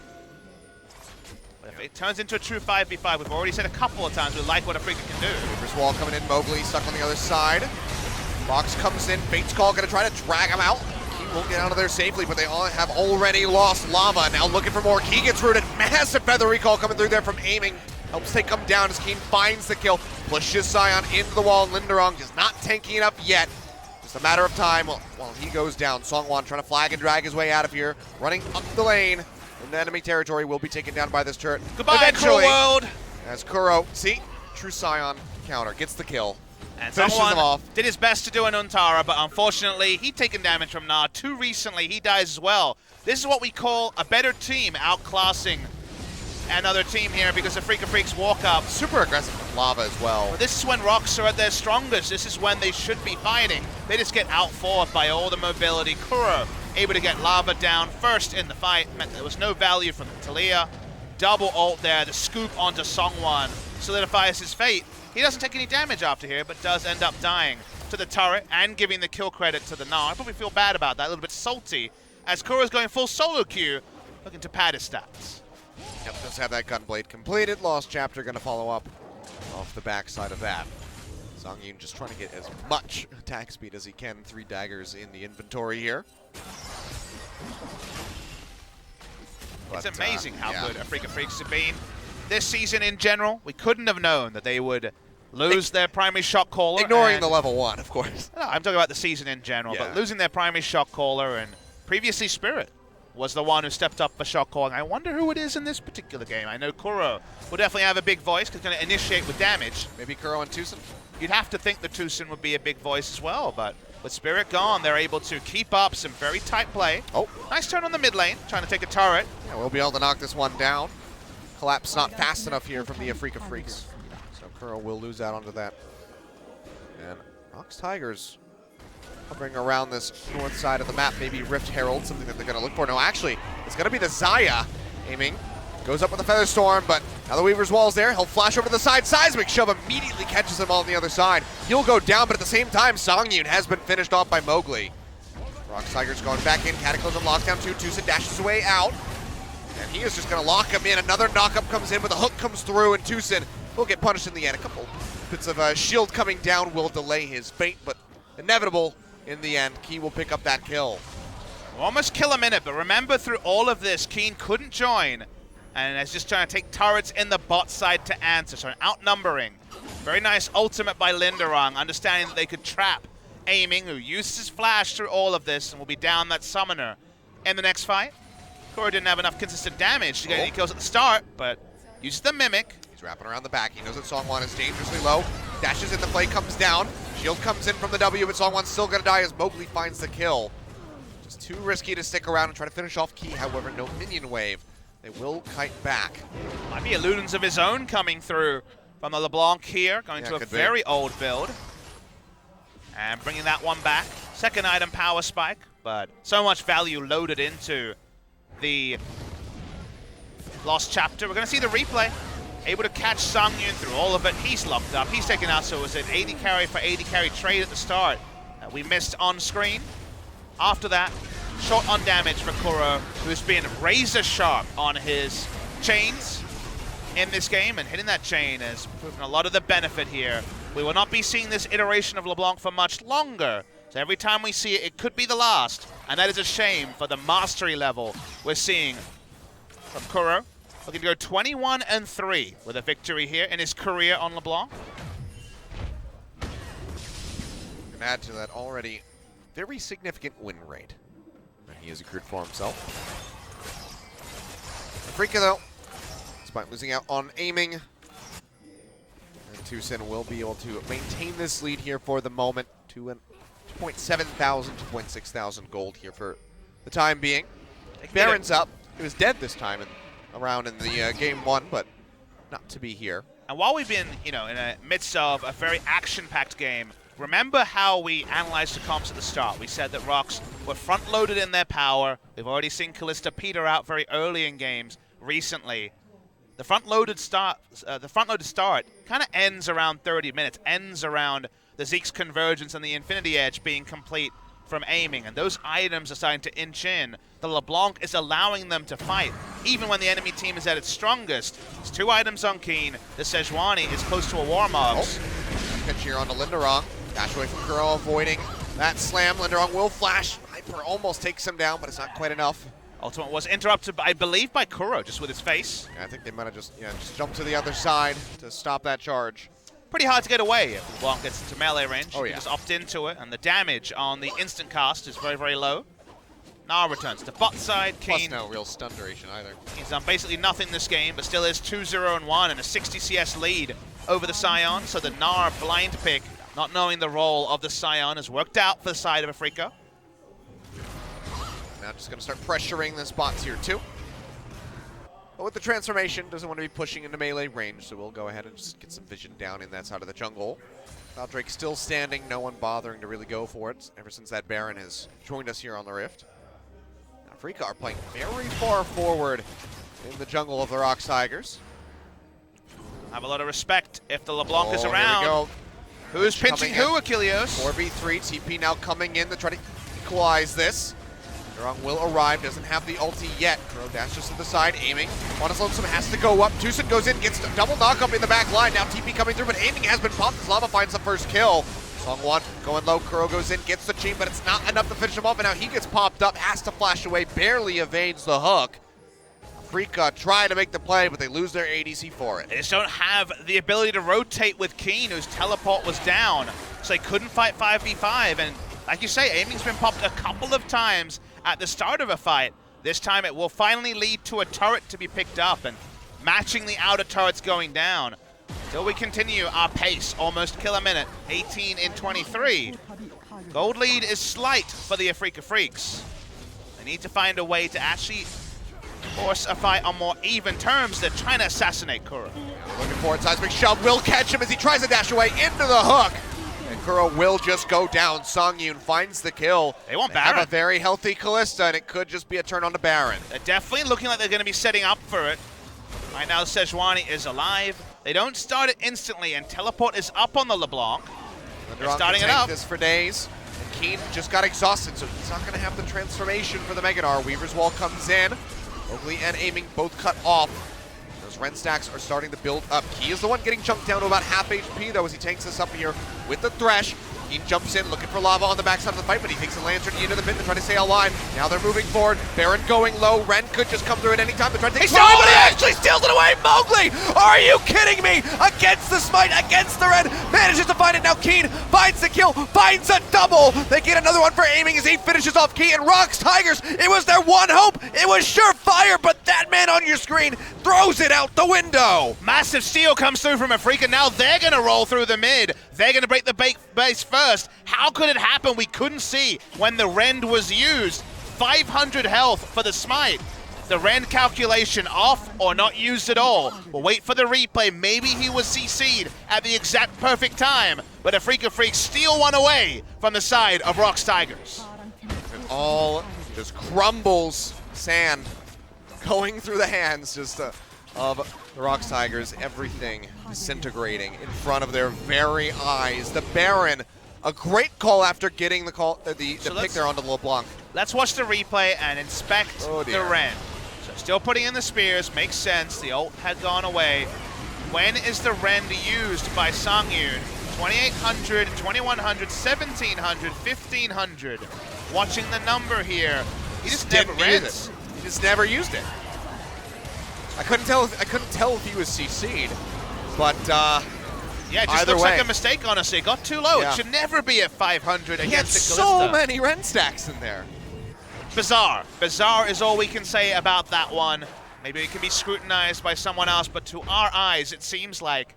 But if it turns into a true 5v5, we've already said a couple of times we like what Afreeca can do. Reaper's wall coming in, Mowgli stuck on the other side. Fox comes in, Bates Call gonna try to drag him out. Key won't get out of there safely, but they all have already lost Lava. Now looking for more. Key gets rooted. Massive feather recall coming through there from aiming. Helps take him down as Kiin finds the kill. Pushes Sion into the wall. Lindarang is not tanking enough yet. Just a matter of time while he goes down. SeongHwan trying to flag and drag his way out of here. Running up the lane. And enemy territory will be taken down by this turret. Goodbye, eventually, Kuro World! as Kuro, see, true Sion counter, gets the kill. And Finishes SeongHwan him off. did his best to do an Untara, but unfortunately, he'd taken damage from Gnar too recently. He dies as well. This is what we call a better team outclassing another team here because Afreeca Freecs walk up. Super aggressive with Lava as well. But this is when ROX are at their strongest. This is when they should be fighting. They just get outfought by all the mobility. Kuro able to get Lava down first in the fight. Meant there was no value from Taliyah. Double ult there, the scoop onto SeongHwan solidifies his fate. He doesn't take any damage after here, but does end up dying to the turret and giving the kill credit to the Gnar. I probably feel bad about that, a little bit salty, as Kuro's going full solo queue, looking to pad his stats. Yep, does have that Gunblade completed. Lost Chapter going to follow up off the backside of that. Sangyoon just trying to get as much attack speed as he can. 3 daggers in the inventory here. It's amazing how good Afreeca Freecs have been. This season in general, we couldn't have known that they would lose their primary shot caller. Ignoring the level 1, of course. No, I'm talking about the season in general, but losing their primary shot caller, and previously Spirit was the one who stepped up for shot calling. I wonder who it is in this particular game. I know Kuro will definitely have a big voice because he's going to initiate with damage. Maybe Kuro and TusiN? You'd have to think that TusiN would be a big voice as well, but with Spirit gone, they're able to keep up some very tight play. Oh. Nice turn on the mid lane, trying to take a turret. Yeah, we'll be able to knock this one down. Collapse not fast enough here from the Afreeca Freecs. So Kuro will lose out onto that. And ROX Tigers hovering around this north side of the map. Maybe Rift Herald, something that they're going to look for. No, actually, it's going to be the Xayah aiming. Goes up with the Feather Storm, but now the Weaver's Wall's there. He'll flash over to the side. Seismic Shove immediately catches him on the other side. He'll go down, but at the same time, Sangyoon has been finished off by Mowgli. ROX Tigers going back in. Cataclysm lockdown 2. TusiN dashes away out. And he is just going to lock him in. Another knock-up comes in, but the hook comes through, and TusiN will get punished in the end. A couple bits of shield coming down will delay his fate, but inevitable in the end. Key will pick up that kill. Almost kill a minute, but remember through all of this, Kiin couldn't join and is just trying to take turrets in the bot side to answer, so outnumbering. Very nice ultimate by Lindarang, understanding that they could trap Aiming, who used his flash through all of this and will be down that summoner in the next fight. Kuro didn't have enough consistent damage to get any kills at the start, but uses the Mimic. He's wrapping around the back. He knows that SeongHwan is dangerously low. Dashes in the play, comes down. Shield comes in from the W, but SeongHwan's still gonna die as Mowgli finds the kill. Just too risky to stick around and try to finish off Kiin. However, no minion wave. They will kite back. Might be illusions of his own coming through from the LeBlanc here, going to a very old build. And bringing that one back. Second item, Power Spike, but so much value loaded into the Lost Chapter. We're going to see the replay. Able to catch Sangyoon through all of it. He's locked up. He's taken out, so it was an AD carry for AD carry trade at the start that we missed on screen. After that, short on damage for Kuro, who's been razor sharp on his chains in this game, and hitting that chain has proven a lot of the benefit here. We will not be seeing this iteration of LeBlanc for much longer, so every time we see it, it could be the last, and that is a shame for the mastery level we're seeing from Kuro. Looking to go 21-3 with a victory here in his career on LeBlanc. And add to that already very significant win rate that he has accrued for himself. Afreeca, though, despite losing out on aiming, and TusiN will be able to maintain this lead here for the moment. 2.7 thousand, 2.6 thousand gold here for the time being. Baron's up. He was dead this time around in the game one, but not to be here. And while we've been, in the midst of a very action-packed game, remember how we analyzed the comps at the start. We said that ROX were front-loaded in their power. We've already seen Kalista peter out very early in games recently. The front-loaded start kind of ends around 30 minutes, ends around the Zeke's convergence and the Infinity Edge being complete from aiming, and those items are starting to inch in. The LeBlanc is allowing them to fight, even when the enemy team is at its strongest. There's 2 items on Kiin. The Sejuani is close to a Warmogs. Pitch here onto Lindarang. Dash away from Kuro, avoiding that slam. Lindarang will flash. Hyper almost takes him down, but it's not quite enough. Ultimate was interrupted, I believe, by Kuro, just with his face. Yeah, I think they might have just jumped to the other side to stop that charge. Pretty hard to get away if LeBlanc gets into melee range. Oh, you can just opt into it, and the damage on the instant cast is very, very low. Gnar returns to bot side. Plus Kiin, no real stun duration either. He's done basically nothing this game, but still is 2-0-1 and a 60 CS lead over the Sion. So the Gnar blind pick, not knowing the role of the Sion, has worked out for the side of Afreeca. Now just going to start pressuring the spots here too. But with the transformation, doesn't want to be pushing into melee range, so we'll go ahead and just get some vision down in that side of the jungle. Valdrake still standing, no one bothering to really go for it ever since that Baron has joined us here on the Rift. Now Afreeca are playing very far forward in the jungle of the ROX Tigers. I have a lot of respect if the LeBlanc is around. Here we go. Who's pinching who, Achilles? 4v3, TP now coming in to try to equalize this. Lindarang will arrive, doesn't have the ulti yet. Kuro dashes to the side, aiming. Wanna's Lonesome has to go up. TusiN goes in, gets a double knock up in the back line. Now TP coming through, but aiming has been popped as Llama finds the first kill. SeongHwan going low, Kuro goes in, gets the chain, but it's not enough to finish him off, and now he gets popped up, has to flash away, barely evades the hook. Afreeca try to make the play, but they lose their ADC for it. They just don't have the ability to rotate with Kiin, whose teleport was down, so they couldn't fight 5v5, and like you say, aiming's been popped a couple of times at the start of a fight. This time it will finally lead to a turret to be picked up, and matching the outer turrets going down. Till we continue our pace, almost kill a minute, 18 in 23. Gold lead is slight for the Afreeca Freecs. They need to find a way to actually force a fight on more even terms. They're trying to assassinate Kuro. Looking for it, seismic shove will catch him as he tries to dash away into the hook. And Kuro will just go down. Sangyoon finds the kill. They want Baron. Have a very healthy Kalista, and it could just be a turn on to Baron. They're definitely looking like they're going to be setting up for it. Right now, Sejuani is alive. They don't start it instantly, and teleport is up on the LeBlanc. They're starting it up. This for days. And Kiin just got exhausted, so he's not going to have the transformation for the Mega Gnar. Weaver's Wall comes in. Mowgli and aiming both cut off. Those Ren stacks are starting to build up. Key is the one getting chunked down to about half HP, though, as he tanks this up here with the Thresh. Kiin jumps in, looking for lava on the backside of the fight, but he takes a lantern into the pit to try to stay alive. Now they're moving forward. Baron going low. Ren could just come through at any time. They're trying to take Sejuani, but he actually steals it away. Mowgli, are you kidding me? Against the smite, against the Ren, manages to find it. Now Kiin finds the kill, finds a double. They get another one for aiming as he finishes off Key. And ROX Tigers, it was their one hope. It was surefire, but that man on your screen throws it out the window. Massive steal comes through from Afreeca. Now they're going to roll through the mid. They're going to break the base first. How could it happen? We couldn't see when the Rend was used. 500 health for the smite. The Rend calculation off or not used at all. We'll wait for the replay. Maybe he was CC'd at the exact perfect time. But Afreeca Freecs steal one away from the side of ROX Tigers. It all just crumbles. Sand going through the hands just of the ROX Tigers. Everything disintegrating in front of their very eyes. The Baron, a great call after getting the call, the pick there onto LeBlanc. Let's watch the replay and inspect the Rend. So still putting in the spears, makes sense. The ult had gone away. When is the Rend used by Sangyoon? 2800, 2100, 1700, 1500. Watching the number here. He just never use it. He just never used it. I couldn't tell if he was CC'd, but yeah, it just looks like a mistake, honestly. It got too low. Yeah. It should never be at 500 against the Kalista. So many Ren stacks in there. Bizarre. Bizarre is all we can say about that one. Maybe it can be scrutinized by someone else, but to our eyes, it seems like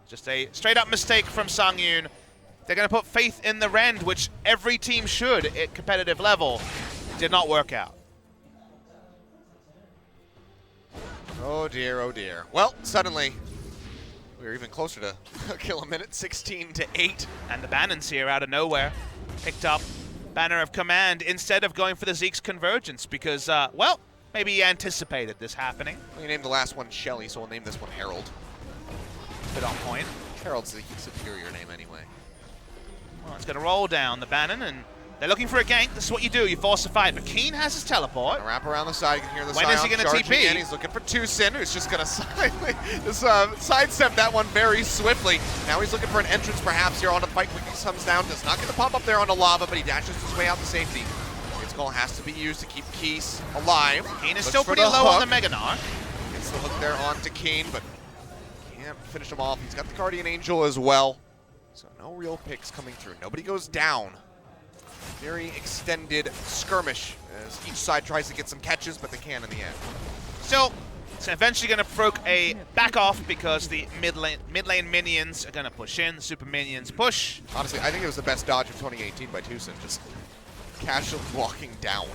just a straight-up mistake from Sangyoon. They're going to put faith in the Rend, which every team should at competitive level. Did not work out. Oh dear, oh dear. Well, suddenly, we're even closer to a kill a minute, 16-8. And the Bannon's here out of nowhere. Picked up Banner of Command instead of going for the Zeke's Convergence because, well, maybe he anticipated this happening. Well, you named the last one Shelly, so we'll name this one Herald. Bit on point. Herald's the superior name anyway. Well, it's going to roll down the Bannon, and they're looking for a gank. This is what you do. You force a fight. But Kiin has his teleport. Gonna wrap around the side. You can hear the When is he going to TP? And he's looking for TusiN, who's just going to sidestep that one very swiftly. Now he's looking for an entrance perhaps here on the fight. Quickly comes down. Does not get to pop up there on the lava, but he dashes his way out to safety. His call has to be used to keep Keys alive. Kiin is still pretty low on the Gnar. Gets the hook there onto Kiin, but can't finish him off. He's got the Guardian Angel as well. So no real picks coming through. Nobody goes down. Very extended skirmish as each side tries to get some catches, but they can in the end. So it's eventually going to proc a back off because the mid lane minions are going to push in. The super minions push. Honestly, I think it was the best dodge of 2018 by TusiN, just casually walking down.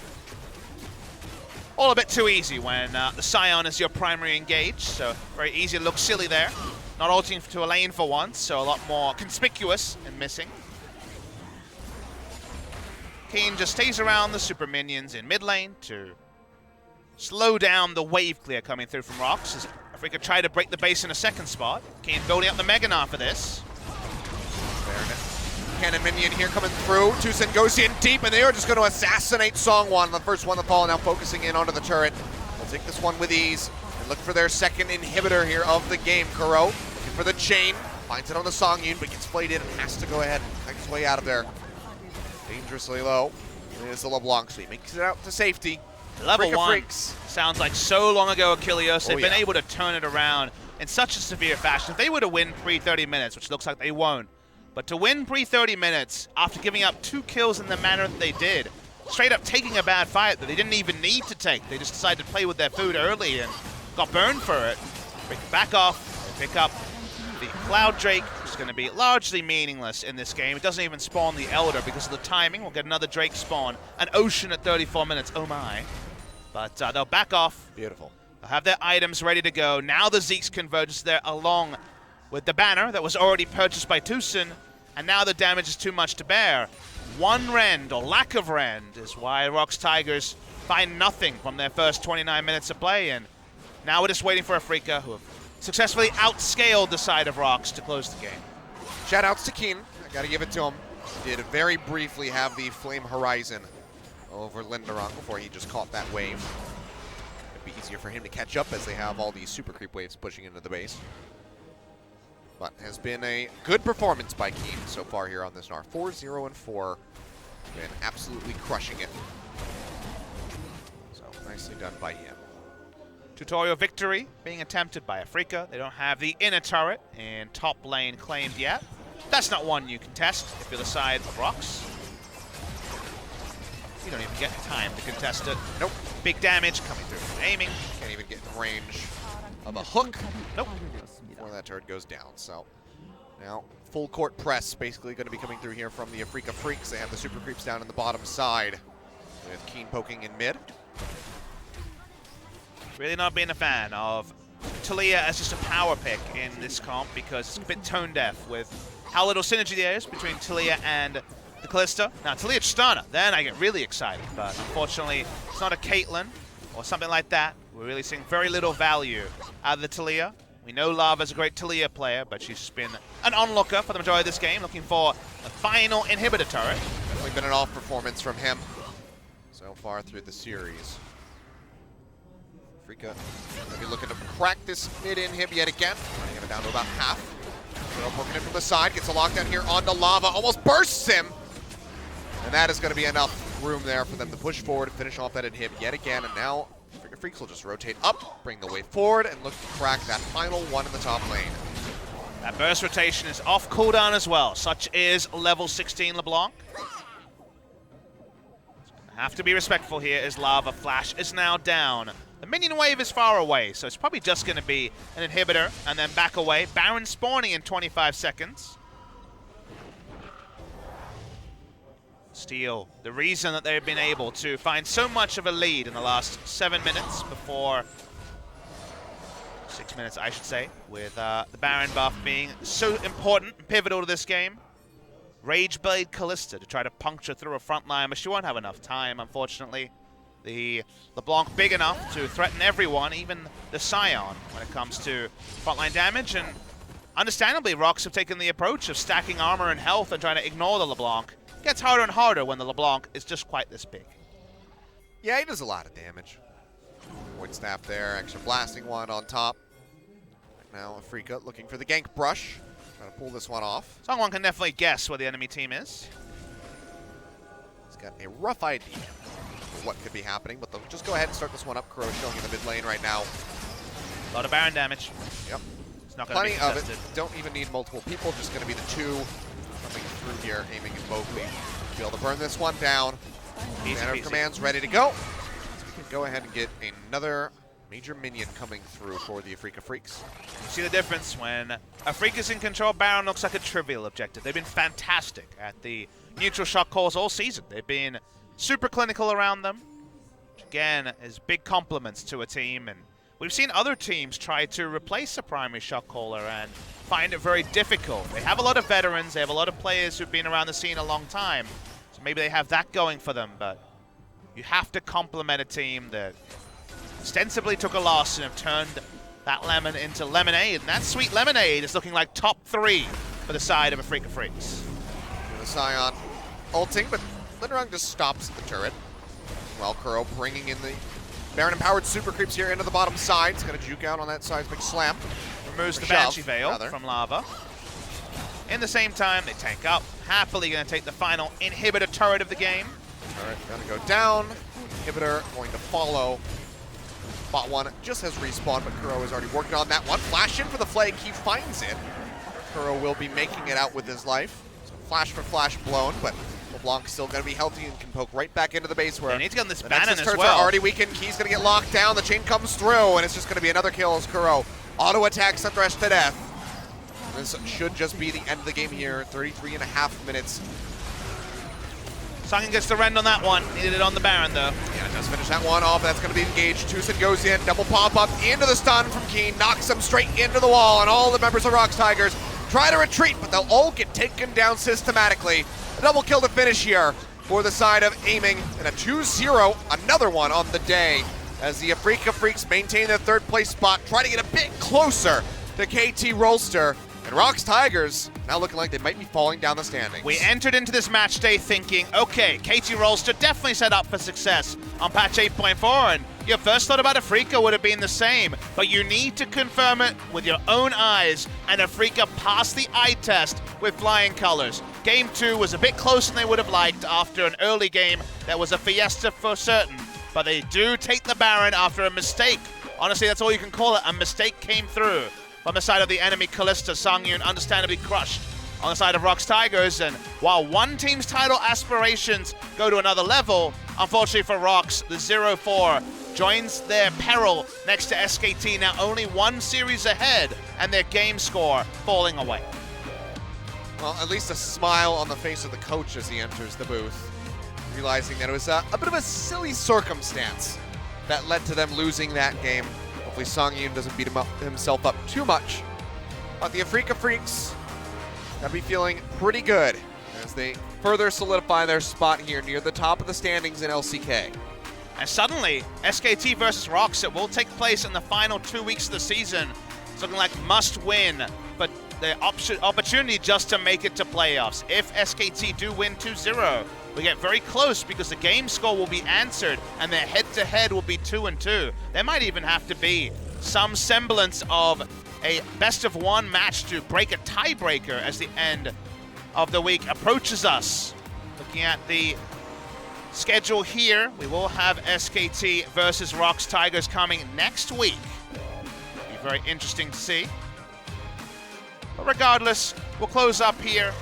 All a bit too easy when the Sion is your primary engage, so very easy to look silly there. Not ulting to a lane for once, so a lot more conspicuous and missing. Kiin just stays around the super minions in mid lane to slow down the wave clear coming through from ROX. As Afreeca try to break the base in a second spot. Kiin building up the Gnar for this. Cannon minion here coming through. TusiN goes in deep, and they are just going to assassinate SeongHwan, the first one to fall, now focusing in onto the turret. They'll take this one with ease and look for their second inhibitor here of the game. Kuro looking for the chain, finds it on the Sangyoon, but gets played in and has to go ahead and cut his way out of there. Dangerously low. There's the LeBlanc, so he makes it out to safety. Level 1 Freaks. Sounds like so long ago Achilles. They've been able to turn it around in such a severe fashion. If they were to win pre-30 minutes, which looks like they won't, but to win pre-30 minutes after giving up 2 kills in the manner that they did, straight up taking a bad fight that they didn't even need to take. They just decided to play with their food early and got burned for it. Back off, they pick up the Cloud Drake, which is going to be largely meaningless in this game. It doesn't even spawn the Elder because of the timing. We'll get another Drake spawn. An Ocean at 34 minutes, oh my. But they'll back off. Beautiful. They'll have their items ready to go. Now the Zeke's Convergence there along with the banner that was already purchased by TusiN, and now the damage is too much to bear. One Rend, or lack of Rend, is why ROX Tigers find nothing from their first 29 minutes of play, and now we're just waiting for Afreeca, who have successfully outscaled the side of ROX to close the game. Shoutouts to Kiin. I gotta give it to him. He did very briefly have the Flame Horizon over Lindarang before he just caught that wave. be easier for him to catch up as they have all these super creep waves pushing into the base. But has been a good performance by Kiin so far here on this Gnar. 4-0-4. Been absolutely crushing it. So nicely done by him. Tutorial victory being attempted by Afreeca. They don't have the inner turret in top lane claimed yet. That's not one you can test if you're the side of ROX. You don't even get time to contest it. Nope. Big damage coming through from aiming. Can't even get in range of a hook. Nope. Before that turret goes down. So now full court press basically going to be coming through here from the Afreeca Freecs. They have the super creeps down in the bottom side with Kiin poking in mid. Really not being a fan of Taliyah as just a power pick in this comp because it's a bit tone deaf with how little synergy there is between Taliyah and the Kalista. Now, Taliyah Stunner, then I get really excited, but unfortunately, it's not a Caitlyn or something like that. We're really seeing very little value out of the Taliyah. We know Lava's a great Taliyah player, but she's just been an onlooker for the majority of this game, looking for a final inhibitor turret. Definitely been an off performance from him so far through the series. Afreeca going to be looking to crack this mid-inhib yet again. Running it down to about half. Kuro poking in from the side, gets a lockdown here onto Lava, almost bursts him. And that is going to be enough room there for them to push forward and finish off that inhib yet again. And now Afreeca Freecs will just rotate up, bring the wave forward, and look to crack that final one in the top lane. That burst rotation is off cooldown as well. Such is level 16 LeBlanc. Have to be respectful here as Lava Flash is now down. The minion wave is far away, so it's probably just going to be an inhibitor and then back away. Baron spawning in 25 seconds. Steel, the reason that they've been able to find so much of a lead in the last 7 minutes before 6 minutes, I should say, with the Baron buff being so important and pivotal to this game. Rageblade Kalista to try to puncture through a front line, but she won't have enough time, unfortunately. The LeBlanc big enough to threaten everyone, even the Sion, when it comes to frontline damage. And understandably, ROX have taken the approach of stacking armor and health and trying to ignore the LeBlanc. It gets harder and harder when the LeBlanc is just quite this big. Yeah, he does a lot of damage. Void Staff there, extra blasting one on top. Right now, Afreeca looking for the gank brush. Trying to pull this one off. SeongHwan can definitely guess where the enemy team is. He's got a rough idea for what could be happening, but they'll just go ahead and start this one up. Kuro showing in the mid lane right now. A lot of Baron damage. Yep. It's not going to be Plenty contested. of it. Don't even need multiple people. Just going to be the two coming through here, aiming at Mowgli. Be able to burn this one down. Banner of Command's ready to go. So we can go ahead and get another major minion coming through for the Afreeca Freecs. You see the difference when Afreeca's in control, Baron looks like a trivial objective. They've been fantastic at the neutral shot calls all season. They've been super clinical around them, which again is big compliments to a team. And we've seen other teams try to replace a primary shot caller and find it very difficult. They have a lot of veterans, they have a lot of players who've been around the scene a long time, so maybe they have that going for them, but you have to compliment a team that ostensibly took a loss and have turned that lemon into lemonade, and that sweet lemonade is looking like top 3 for the side of Afreeca Freecs. The Sion ulting, but Lindarang just stops the turret. Well, Kuro bringing in the Baron-empowered super creeps here into the bottom side. It's going to juke out on that seismic slam. Removes the shove, Banshee Veil rather. from Lava. In the same time, they tank up. Happily going to take the final inhibitor turret of the game. Turret going to go down. Inhibitor going to follow. Bot one just has respawned, but Kuro is already working on that one. Flash in for the flag. He finds it. Kuro will be making it out with his life. So flash for flash blown, but LeBlanc still going to be healthy and can poke right back into the base where They need to get on this the Bannon Nexus as turrets well. are already weakened. Key's going to get locked down. The chain comes through, and it's just going to be another kill as Kuro auto attacks the Thresh to death. This should just be the end of the game here. 33.5 minutes. Sangyoon gets the rend on that one. Needed it on the Baron, though. Yeah, it does finish that one off. That's going to be engaged. TusiN goes in. Double pop-up into the stun from Kiin. Knocks him straight into the wall, and all the members of ROX Tigers try to retreat, but they'll all get taken down systematically. A double kill to finish here for the side of aiming, and a 2-0, another one on the day, as the Afreeca Freecs maintain their third place spot, try to get a bit closer to KT Rolster. And ROX Tigers now looking like they might be falling down the standings. We entered into this match day thinking, okay, KT Rolster definitely set up for success on patch 8.4, and your first thought about Afreeca would have been the same, but you need to confirm it with your own eyes, and Afreeca passed the eye test with flying colors. Game 2 was a bit closer than they would have liked after an early game that was a fiesta for certain, but they do take the Baron after a mistake. Honestly, that's all you can call it. A mistake came through from the side of the enemy Kalista. Sangyoon understandably crushed on the side of ROX Tigers, and while one team's title aspirations go to another level, unfortunately for ROX, the 0-4 joins their peril next to SKT, now only one series ahead, and their game score falling away. Well, at least a smile on the face of the coach as he enters the booth, realizing that it was a bit of a silly circumstance that led to them losing that game. Hopefully Sangyoon doesn't beat himself up too much. But the Afreeca Freecs gotta be feeling pretty good as they further solidify their spot here near the top of the standings in LCK. And suddenly, SKT versus ROX, it will take place in the final 2 weeks of the season. It's looking like must win, but the opportunity just to make it to playoffs. If SKT do win 2-0, we get very close because the game score will be answered and their head-to-head will be 2-2. There might even have to be some semblance of a best-of-1 match to break a tiebreaker as the end of the week approaches us. Looking at the schedule here, we will have SKT versus ROX Tigers coming next week. Be very interesting to see. But regardless, we'll close up here.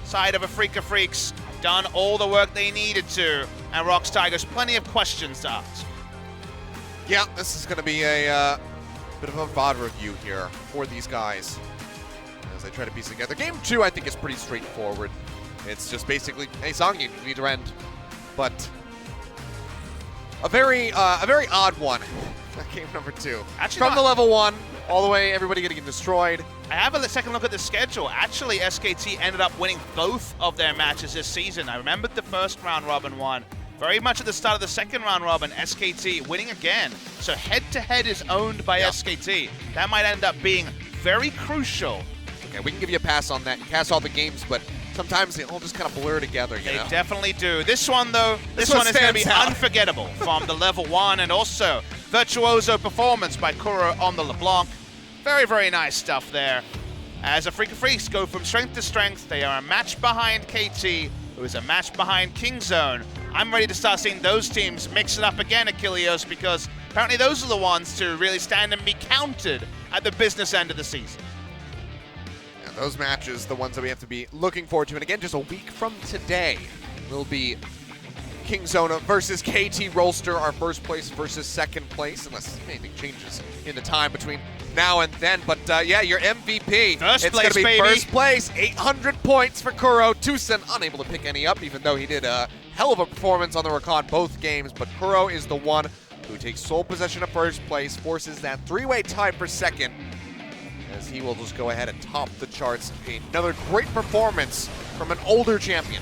Side of Afreeca Freecs done all the work they needed to, and ROX Tigers plenty of questions to ask. Yeah, this is going to be a bit of a VOD review here for these guys as they try to piece together. Game 2, I think, is pretty straightforward. It's just basically, hey, Sangyoon, you need to end. But a very odd one. Game number 2. Actually, from the level 1 all the way, everybody getting destroyed. I have a second look at the schedule. Actually, SKT ended up winning both of their matches this season. I remembered the first round robin one. Very much at the start of the second round robin, SKT winning again. So head-to-head is owned by SKT. That might end up being very crucial. Okay, we can give you a pass on that. You pass all the games, but sometimes they all just kind of blur together, you know? They definitely do. This one, though, this one is going to be unforgettable from the level 1, and also virtuoso performance by Kuro on the LeBlanc. Very, very nice stuff there. As Afreeca Freecs go from strength to strength, they are a match behind KT, who is a match behind Kingzone. I'm ready to start seeing those teams mix it up again, Achilleos, because apparently those are the ones to really stand and be counted at the business end of the season. Yeah, those matches, the ones that we have to be looking forward to. And again, just a week from today will be Kingzone versus KT Rolster, our first place versus second place, unless anything changes in the time between now and then. But yeah, your MVP. First it's place, gonna be baby. First place, 800 points for Kuro. TusiN unable to pick any up, even though he did a hell of a performance on the Rakan both games. But Kuro is the one who takes sole possession of first place, forces that three-way tie for second, as he will just go ahead and top the charts. Another great performance from an older champion.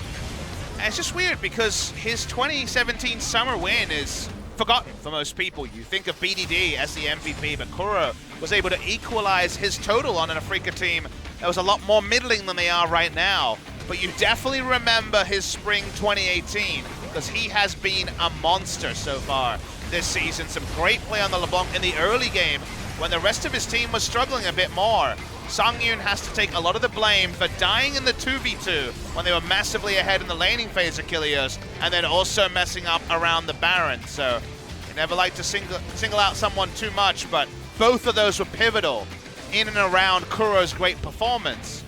And it's just weird because his 2017 summer win is forgotten for most people. You think of BDD as the MVP, but Kuro was able to equalize his total on an Afreeca team that was a lot more middling than they are right now. But you definitely remember his spring 2018 because he has been a monster so far this season. Some great play on the LeBlanc in the early game when the rest of his team was struggling a bit more. Sangyoon has to take a lot of the blame for dying in the 2v2 when they were massively ahead in the laning phase of Achilleos, and then also messing up around the Baron. So you never like to single out someone too much, but both of those were pivotal in and around Kuro's great performance.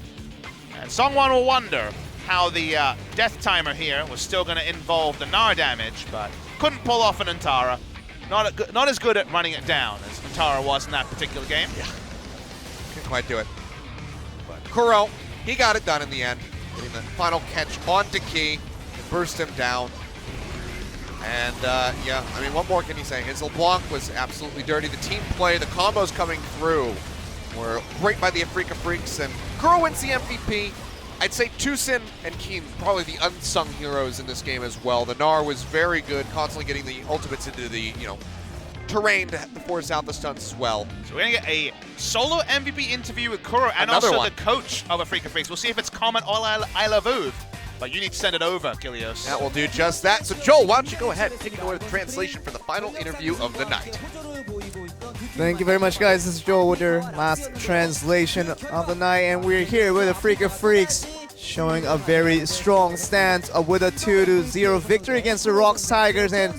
And SeongHwan will wonder how the death timer here was still going to involve the Gnar damage, but couldn't pull off an Antara. Not as good at running it down as Antara was in that particular game. Yeah. Couldn't quite do it. But Kuro, he got it done in the end, getting the final catch onto Kiin and burst him down. And yeah, I mean, what more can you say? His LeBlanc was absolutely dirty. The team play, the combos coming through were great by the Afreeca Freecs, and Kuro wins the MVP. I'd say TusiN and Kiin probably the unsung heroes in this game as well. The Gnar was very good, constantly getting the ultimates into the, terrain to force out the stunts as well. So we're going to get a solo MVP interview with Kuro and Another also one. the coach of Afreeca Freecs. We'll see if it's Common or I Love Uth. but you need to send it over, Kilios. That will do just that. So Joel, why don't you go ahead and take it away with the translation for the final interview of the night. Thank you very much, guys. This is Joel with your last translation of the night, and we're here with the Afreeca Freecs, showing a very strong stance with a 2-0 victory against the ROX Tigers. And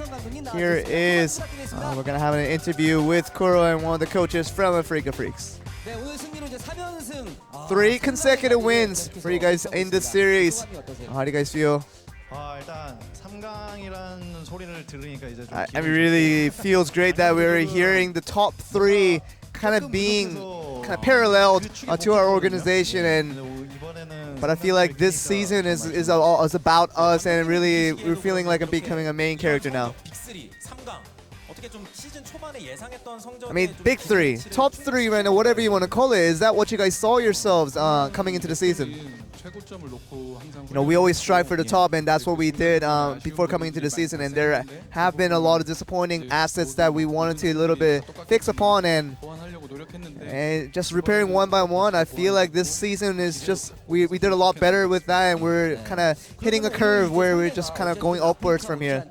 here is, we're gonna have an interview with Kuro and one of the coaches from Afreeca Freecs. 3 consecutive wins for you guys in this series. How do you guys feel? 일단 3강이라는 소리를 들으니까 이제 좀 I really feels great that we're hearing the top 3 kind of being kind of paralleled to our organization, and but I feel like this season is about us, and really we're feeling like I'm becoming a main character now. I mean, big 3, top 3 right now, whatever you want to call it. Is that what you guys saw yourselves coming into the season? You know, we always strive for the top, and that's what we did before coming into the season. And there have been a lot of disappointing assets that we wanted to a little bit fix upon, and just repairing one by one. I feel like this season is just we did a lot better with that, and we're kind of hitting a curve where we're just kind of going upwards from here.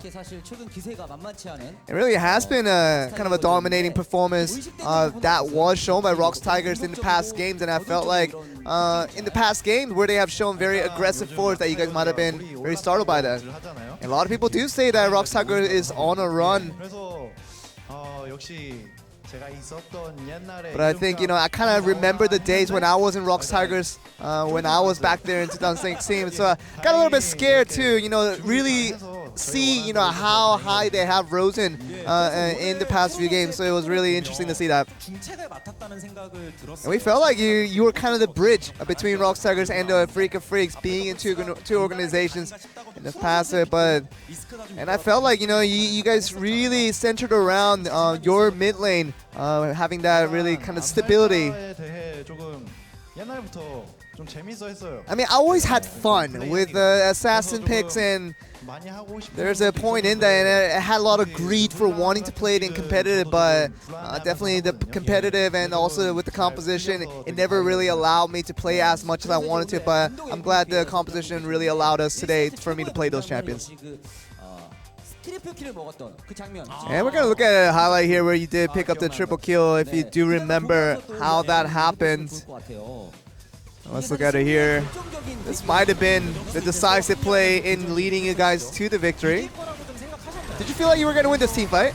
It really has been a kind of a dominating performance that was shown by ROX Tigers in the past games, and I felt like in the past games where they have shown very aggressive force that you guys might have been very startled by that. And a lot of people do say that ROX Tigers is on a run. But I think, you know, I kind of remember the days when I was in ROX Tigers, when I was back there in 2016. So I got a little bit scared to, you know, really see, you know, how high they have risen in the past few games. So it was really interesting to see that. And we felt like you were kind of the bridge between ROX Tigers and the Afreeca Freecs, being in two organizations in the past. And I felt like, you know, you guys really centered around your mid lane, having that really kind of stability. I mean, I always had fun with assassin picks, and there's a point in that, and I had a lot of greed for wanting to play it in competitive, but definitely the competitive and also with the composition, it never really allowed me to play as much as I wanted to, but I'm glad the composition really allowed us today for me to play those champions. And we're going to look at a highlight here where you did pick up the triple kill, if you do remember how that happened. Let's look at it here. This might have been the decisive play in leading you guys to the victory. Did you feel like you were going to win this team fight?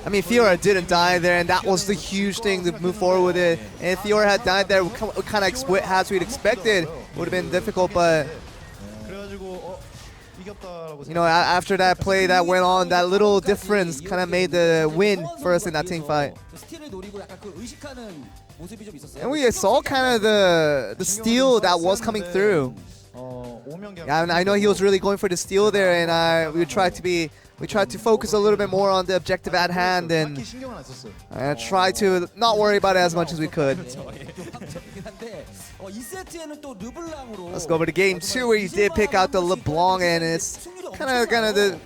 I mean, Fiora didn't die there, and that was the huge thing to move forward with it. And if Fiora had died there, kind of split as we'd expected, it would have been difficult, but you know, after that play that went on, that little difference kind of made the win for us in that team fight. And we saw kind of the steal that was coming through. Yeah, and I know he was really going for the steal there, and we tried to focus a little bit more on the objective at hand, and try to not worry about it as much as we could. Let's go over to game 2, where you did pick out the LeBlanc, and it's kind of the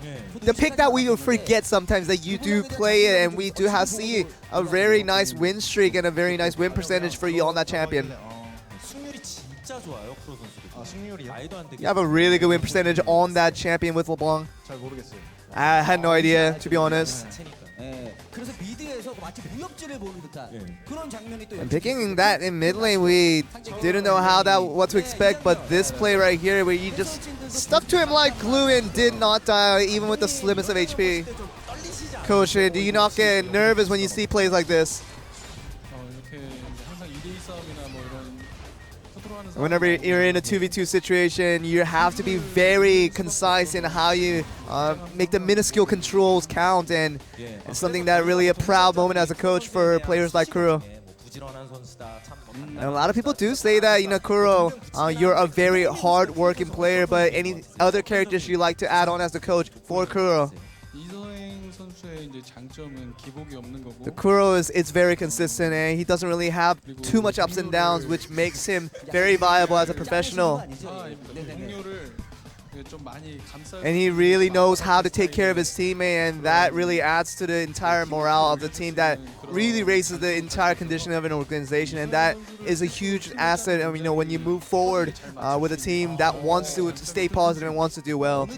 pick that we will forget sometimes, that you do play it, and we do see a very nice win streak and a very nice win percentage for you on that champion. You have a really good win percentage on that champion with LeBlanc. I had no idea, to be honest. And picking that in mid lane, we didn't know what to expect, but this play right here, where you just stuck to him like glue and did not die, even with the slimmest of HP. Coach, do you not get nervous when you see plays like this? Whenever you're in a 2v2 situation, you have to be very concise in how you make the minuscule controls count, and it's something that really a proud moment as a coach for players like Kuro. And a lot of people do say that, you know, Kuro, you're a very hard-working player, but any other characters you like to add on as a coach for Kuro? The Kuro is very consistent, and he doesn't really have too much ups and downs, which makes him very viable as a professional. And he really knows how to take care of his teammate, and that really adds to the entire morale of the team. That really raises the entire condition of an organization, and that is a huge asset. And when you move forward with a team that wants to stay positive and wants to do well.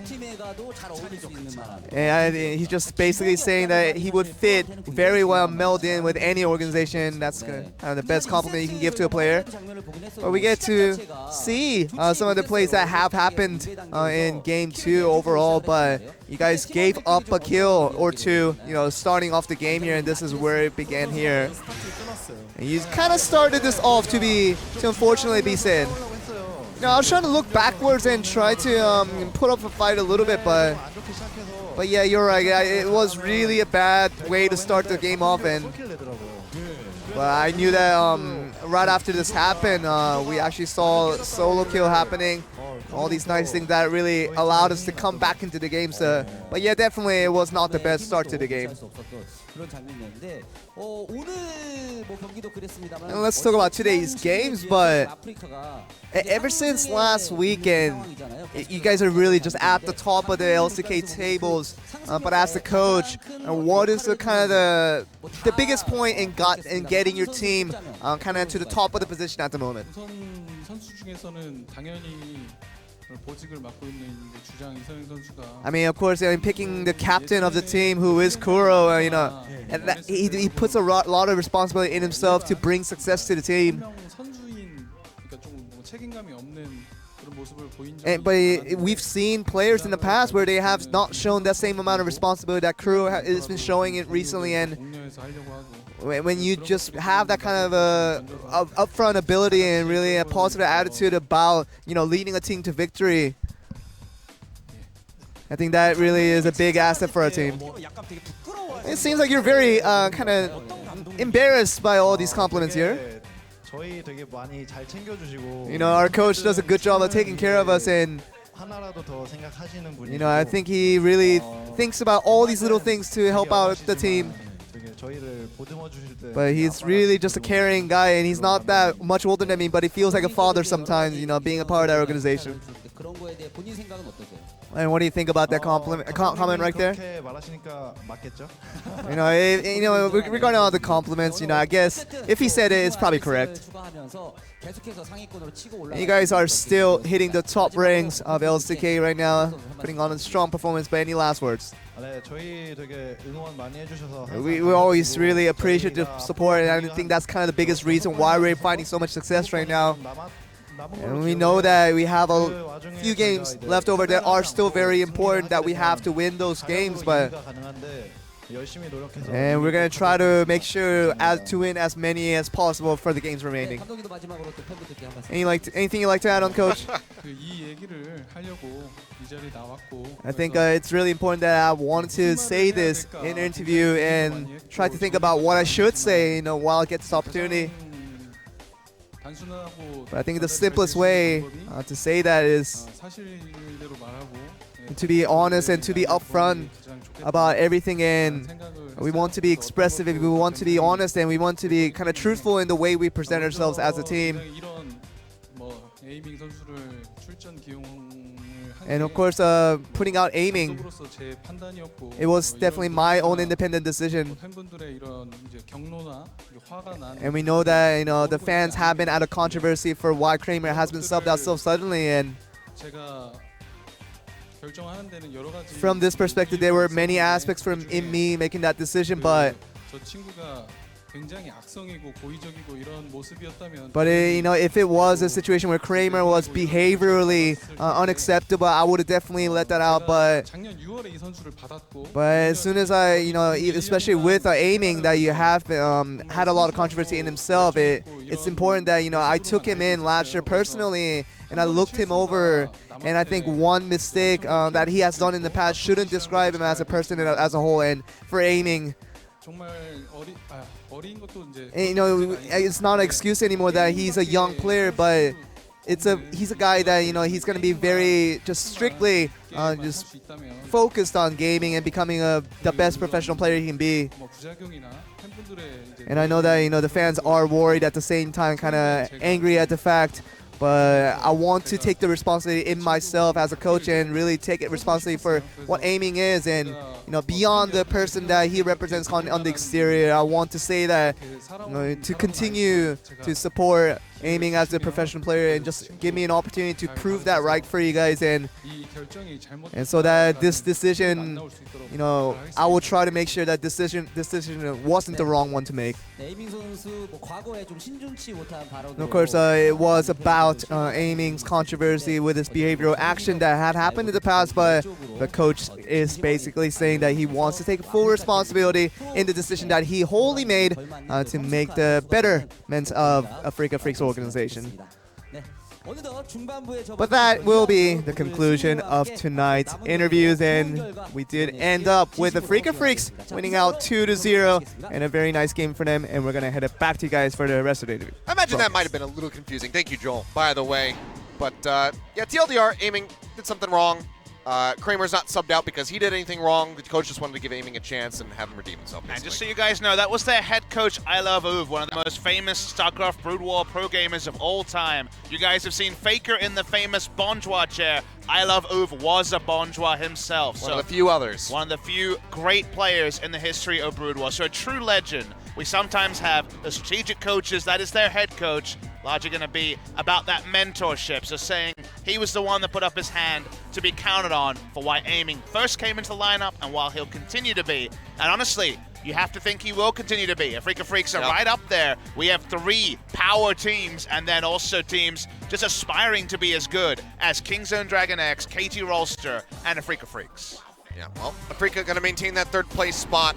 And he's just basically saying that he would fit very well, meld in with any organization. That's kind of the best compliment you can give to a player. But we get to see some of the plays that have happened in Game 2 overall, but you guys gave up a kill or two, starting off the game here, and this is where it began here. And you kind of started this off to unfortunately be said. I was trying to look backwards and try to put up a fight a little bit, but yeah, you're right. It was really a bad way to start the game off, but I knew that right after this happened, we actually saw solo kill happening. All these nice things that really allowed us to come back into the game. So, but yeah, definitely it was not the best start to the game. And let's talk about today's games, but ever since last weekend, you guys are really just at the top of the LCK tables. But as the coach, what is the kind of the biggest point in getting your team kind of to the top of the position at the moment? I mean, of course, picking the captain of the team, who is Kuro, and that he puts a lot of responsibility in himself to bring success to the team. But we've seen players in the past where they have not shown that same amount of responsibility that Kuro has been showing it recently, and when you just have that kind of upfront ability and really a positive attitude about leading a team to victory, I think that really is a big asset for our team. It seems like you're very kind of embarrassed by all these compliments here. Our coach does a good job of taking care of us, and I think he really thinks about all these little things to help out the team. But he's really just a caring guy, and he's not that much older than me, but he feels like a father sometimes, being a part of that organization. And what do you think about that comment right there? Regarding all the compliments, I guess if he said it, it's probably correct. And you guys are still hitting the top ranks of LCK right now, putting on a strong performance. But any last words? We always really appreciate the support, and I think that's kind of the biggest reason why we're finding so much success right now. And we know that we have a few games left over that are still very important, that we have to win those games, and we're going to try to make sure to win as many as possible for the games remaining. Anything you'd like to add on, Coach? I think it's really important that I wanted to say this in an interview and try to think about what I should say while I get this opportunity. But I think the simplest way to say that is to be honest and to be upfront about everything, and we want to be expressive, and we want to be honest, and we want to be kind of truthful in the way we present ourselves as a team. And of course, putting out aiming, it was definitely my own independent decision. And we know that the fans have been at a controversy for why Kramer has been subbed out so suddenly, and from this perspective, there were many aspects in me making that decision, but if it was a situation where Kramer was behaviorally unacceptable, I would have definitely let that out. But as soon as especially with aiming, that you have had a lot of controversy in himself, it's important that I took him in last year personally, and I looked him over. And I think one mistake that he has done in the past shouldn't describe him as a person as a whole. And for aiming, it's not an excuse anymore that he's a young player, but he's a guy that he's going to be very just strictly just focused on gaming and becoming the best professional player he can be. And I know that the fans are worried at the same time, kind of angry at the fact. but I want to take the responsibility in myself as a coach and really take it responsibility for what aiming is, and beyond the person that he represents on the exterior, I want to say that to continue to support aiming as a professional player and just give me an opportunity to prove that right for you guys, and so that this decision, I will try to make sure that decision wasn't the wrong one to make. Of course, it was about aiming's controversy with his behavioral action that had happened in the past, but the coach is basically saying that he wants to take full responsibility in the decision that he wholly made to make the betterment of Afreeca Freecs organization. But that will be the conclusion of tonight's interviews, and we did end up with the Afreeca Freecs winning out 2-0, and a very nice game for them, and we're going to head it back to you guys for the rest of the interview. I imagine that might have been a little confusing. Thank you, Joel, by the way. But yeah, TLDR, aiming did something wrong. Kramer's not subbed out because he did anything wrong. The coach just wanted to give aiming a chance and have him redeem himself. And just so you guys know, that was their head coach, I Love Uv, one of the most famous StarCraft Brood War pro gamers of all time. You guys have seen FLICKR in the famous Bonjour chair. I Love Uv was a Bonjour himself. One of the few others. One of the few great players in the history of Brood War. So a true legend. We sometimes have the strategic coaches, that is their head coach, largely going to be about that mentorship. So saying he was the one that put up his hand to be counted on for why aiming first came into the lineup and while he'll continue to be. And honestly, you have to think he will continue to be. Afreeca Freecs are right up there. We have 3 power teams and then also teams just aspiring to be as good as Kingzone Dragon X, KT Rolster, and Afreeca Freecs. Yeah, well, Afreeca going to maintain that 3rd place spot.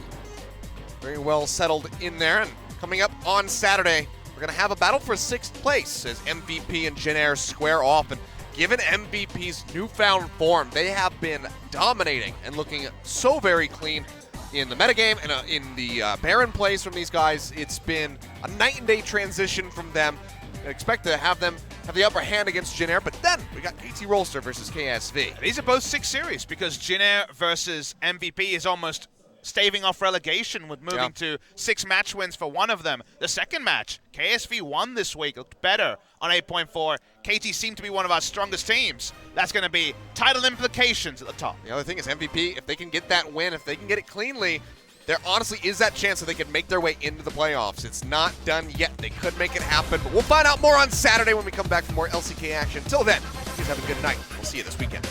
Very well settled in there. And coming up on Saturday, we're going to have a battle for 6th place as MVP and Gnar square off. And given MVP's newfound form, they have been dominating and looking so very clean in the metagame and in the Baron plays from these guys. It's been a night and day transition from them. I expect to have them have the upper hand against Gnar, but then we got KT Rolster versus KSV. These are both 6 series because Gnar versus MVP is almost staving off relegation with moving to 6 match wins for one of them. The second match, KSV won this week, looked better on 8.4. KT seemed to be one of our strongest teams. That's going to be title implications at the top. The other thing is MVP, if they can get that win, if they can get it cleanly, there honestly is that chance that they could make their way into the playoffs. It's not done yet. They could make it happen, but we'll find out more on Saturday when we come back for more LCK action. Till then, please have a good night. We'll see you this weekend.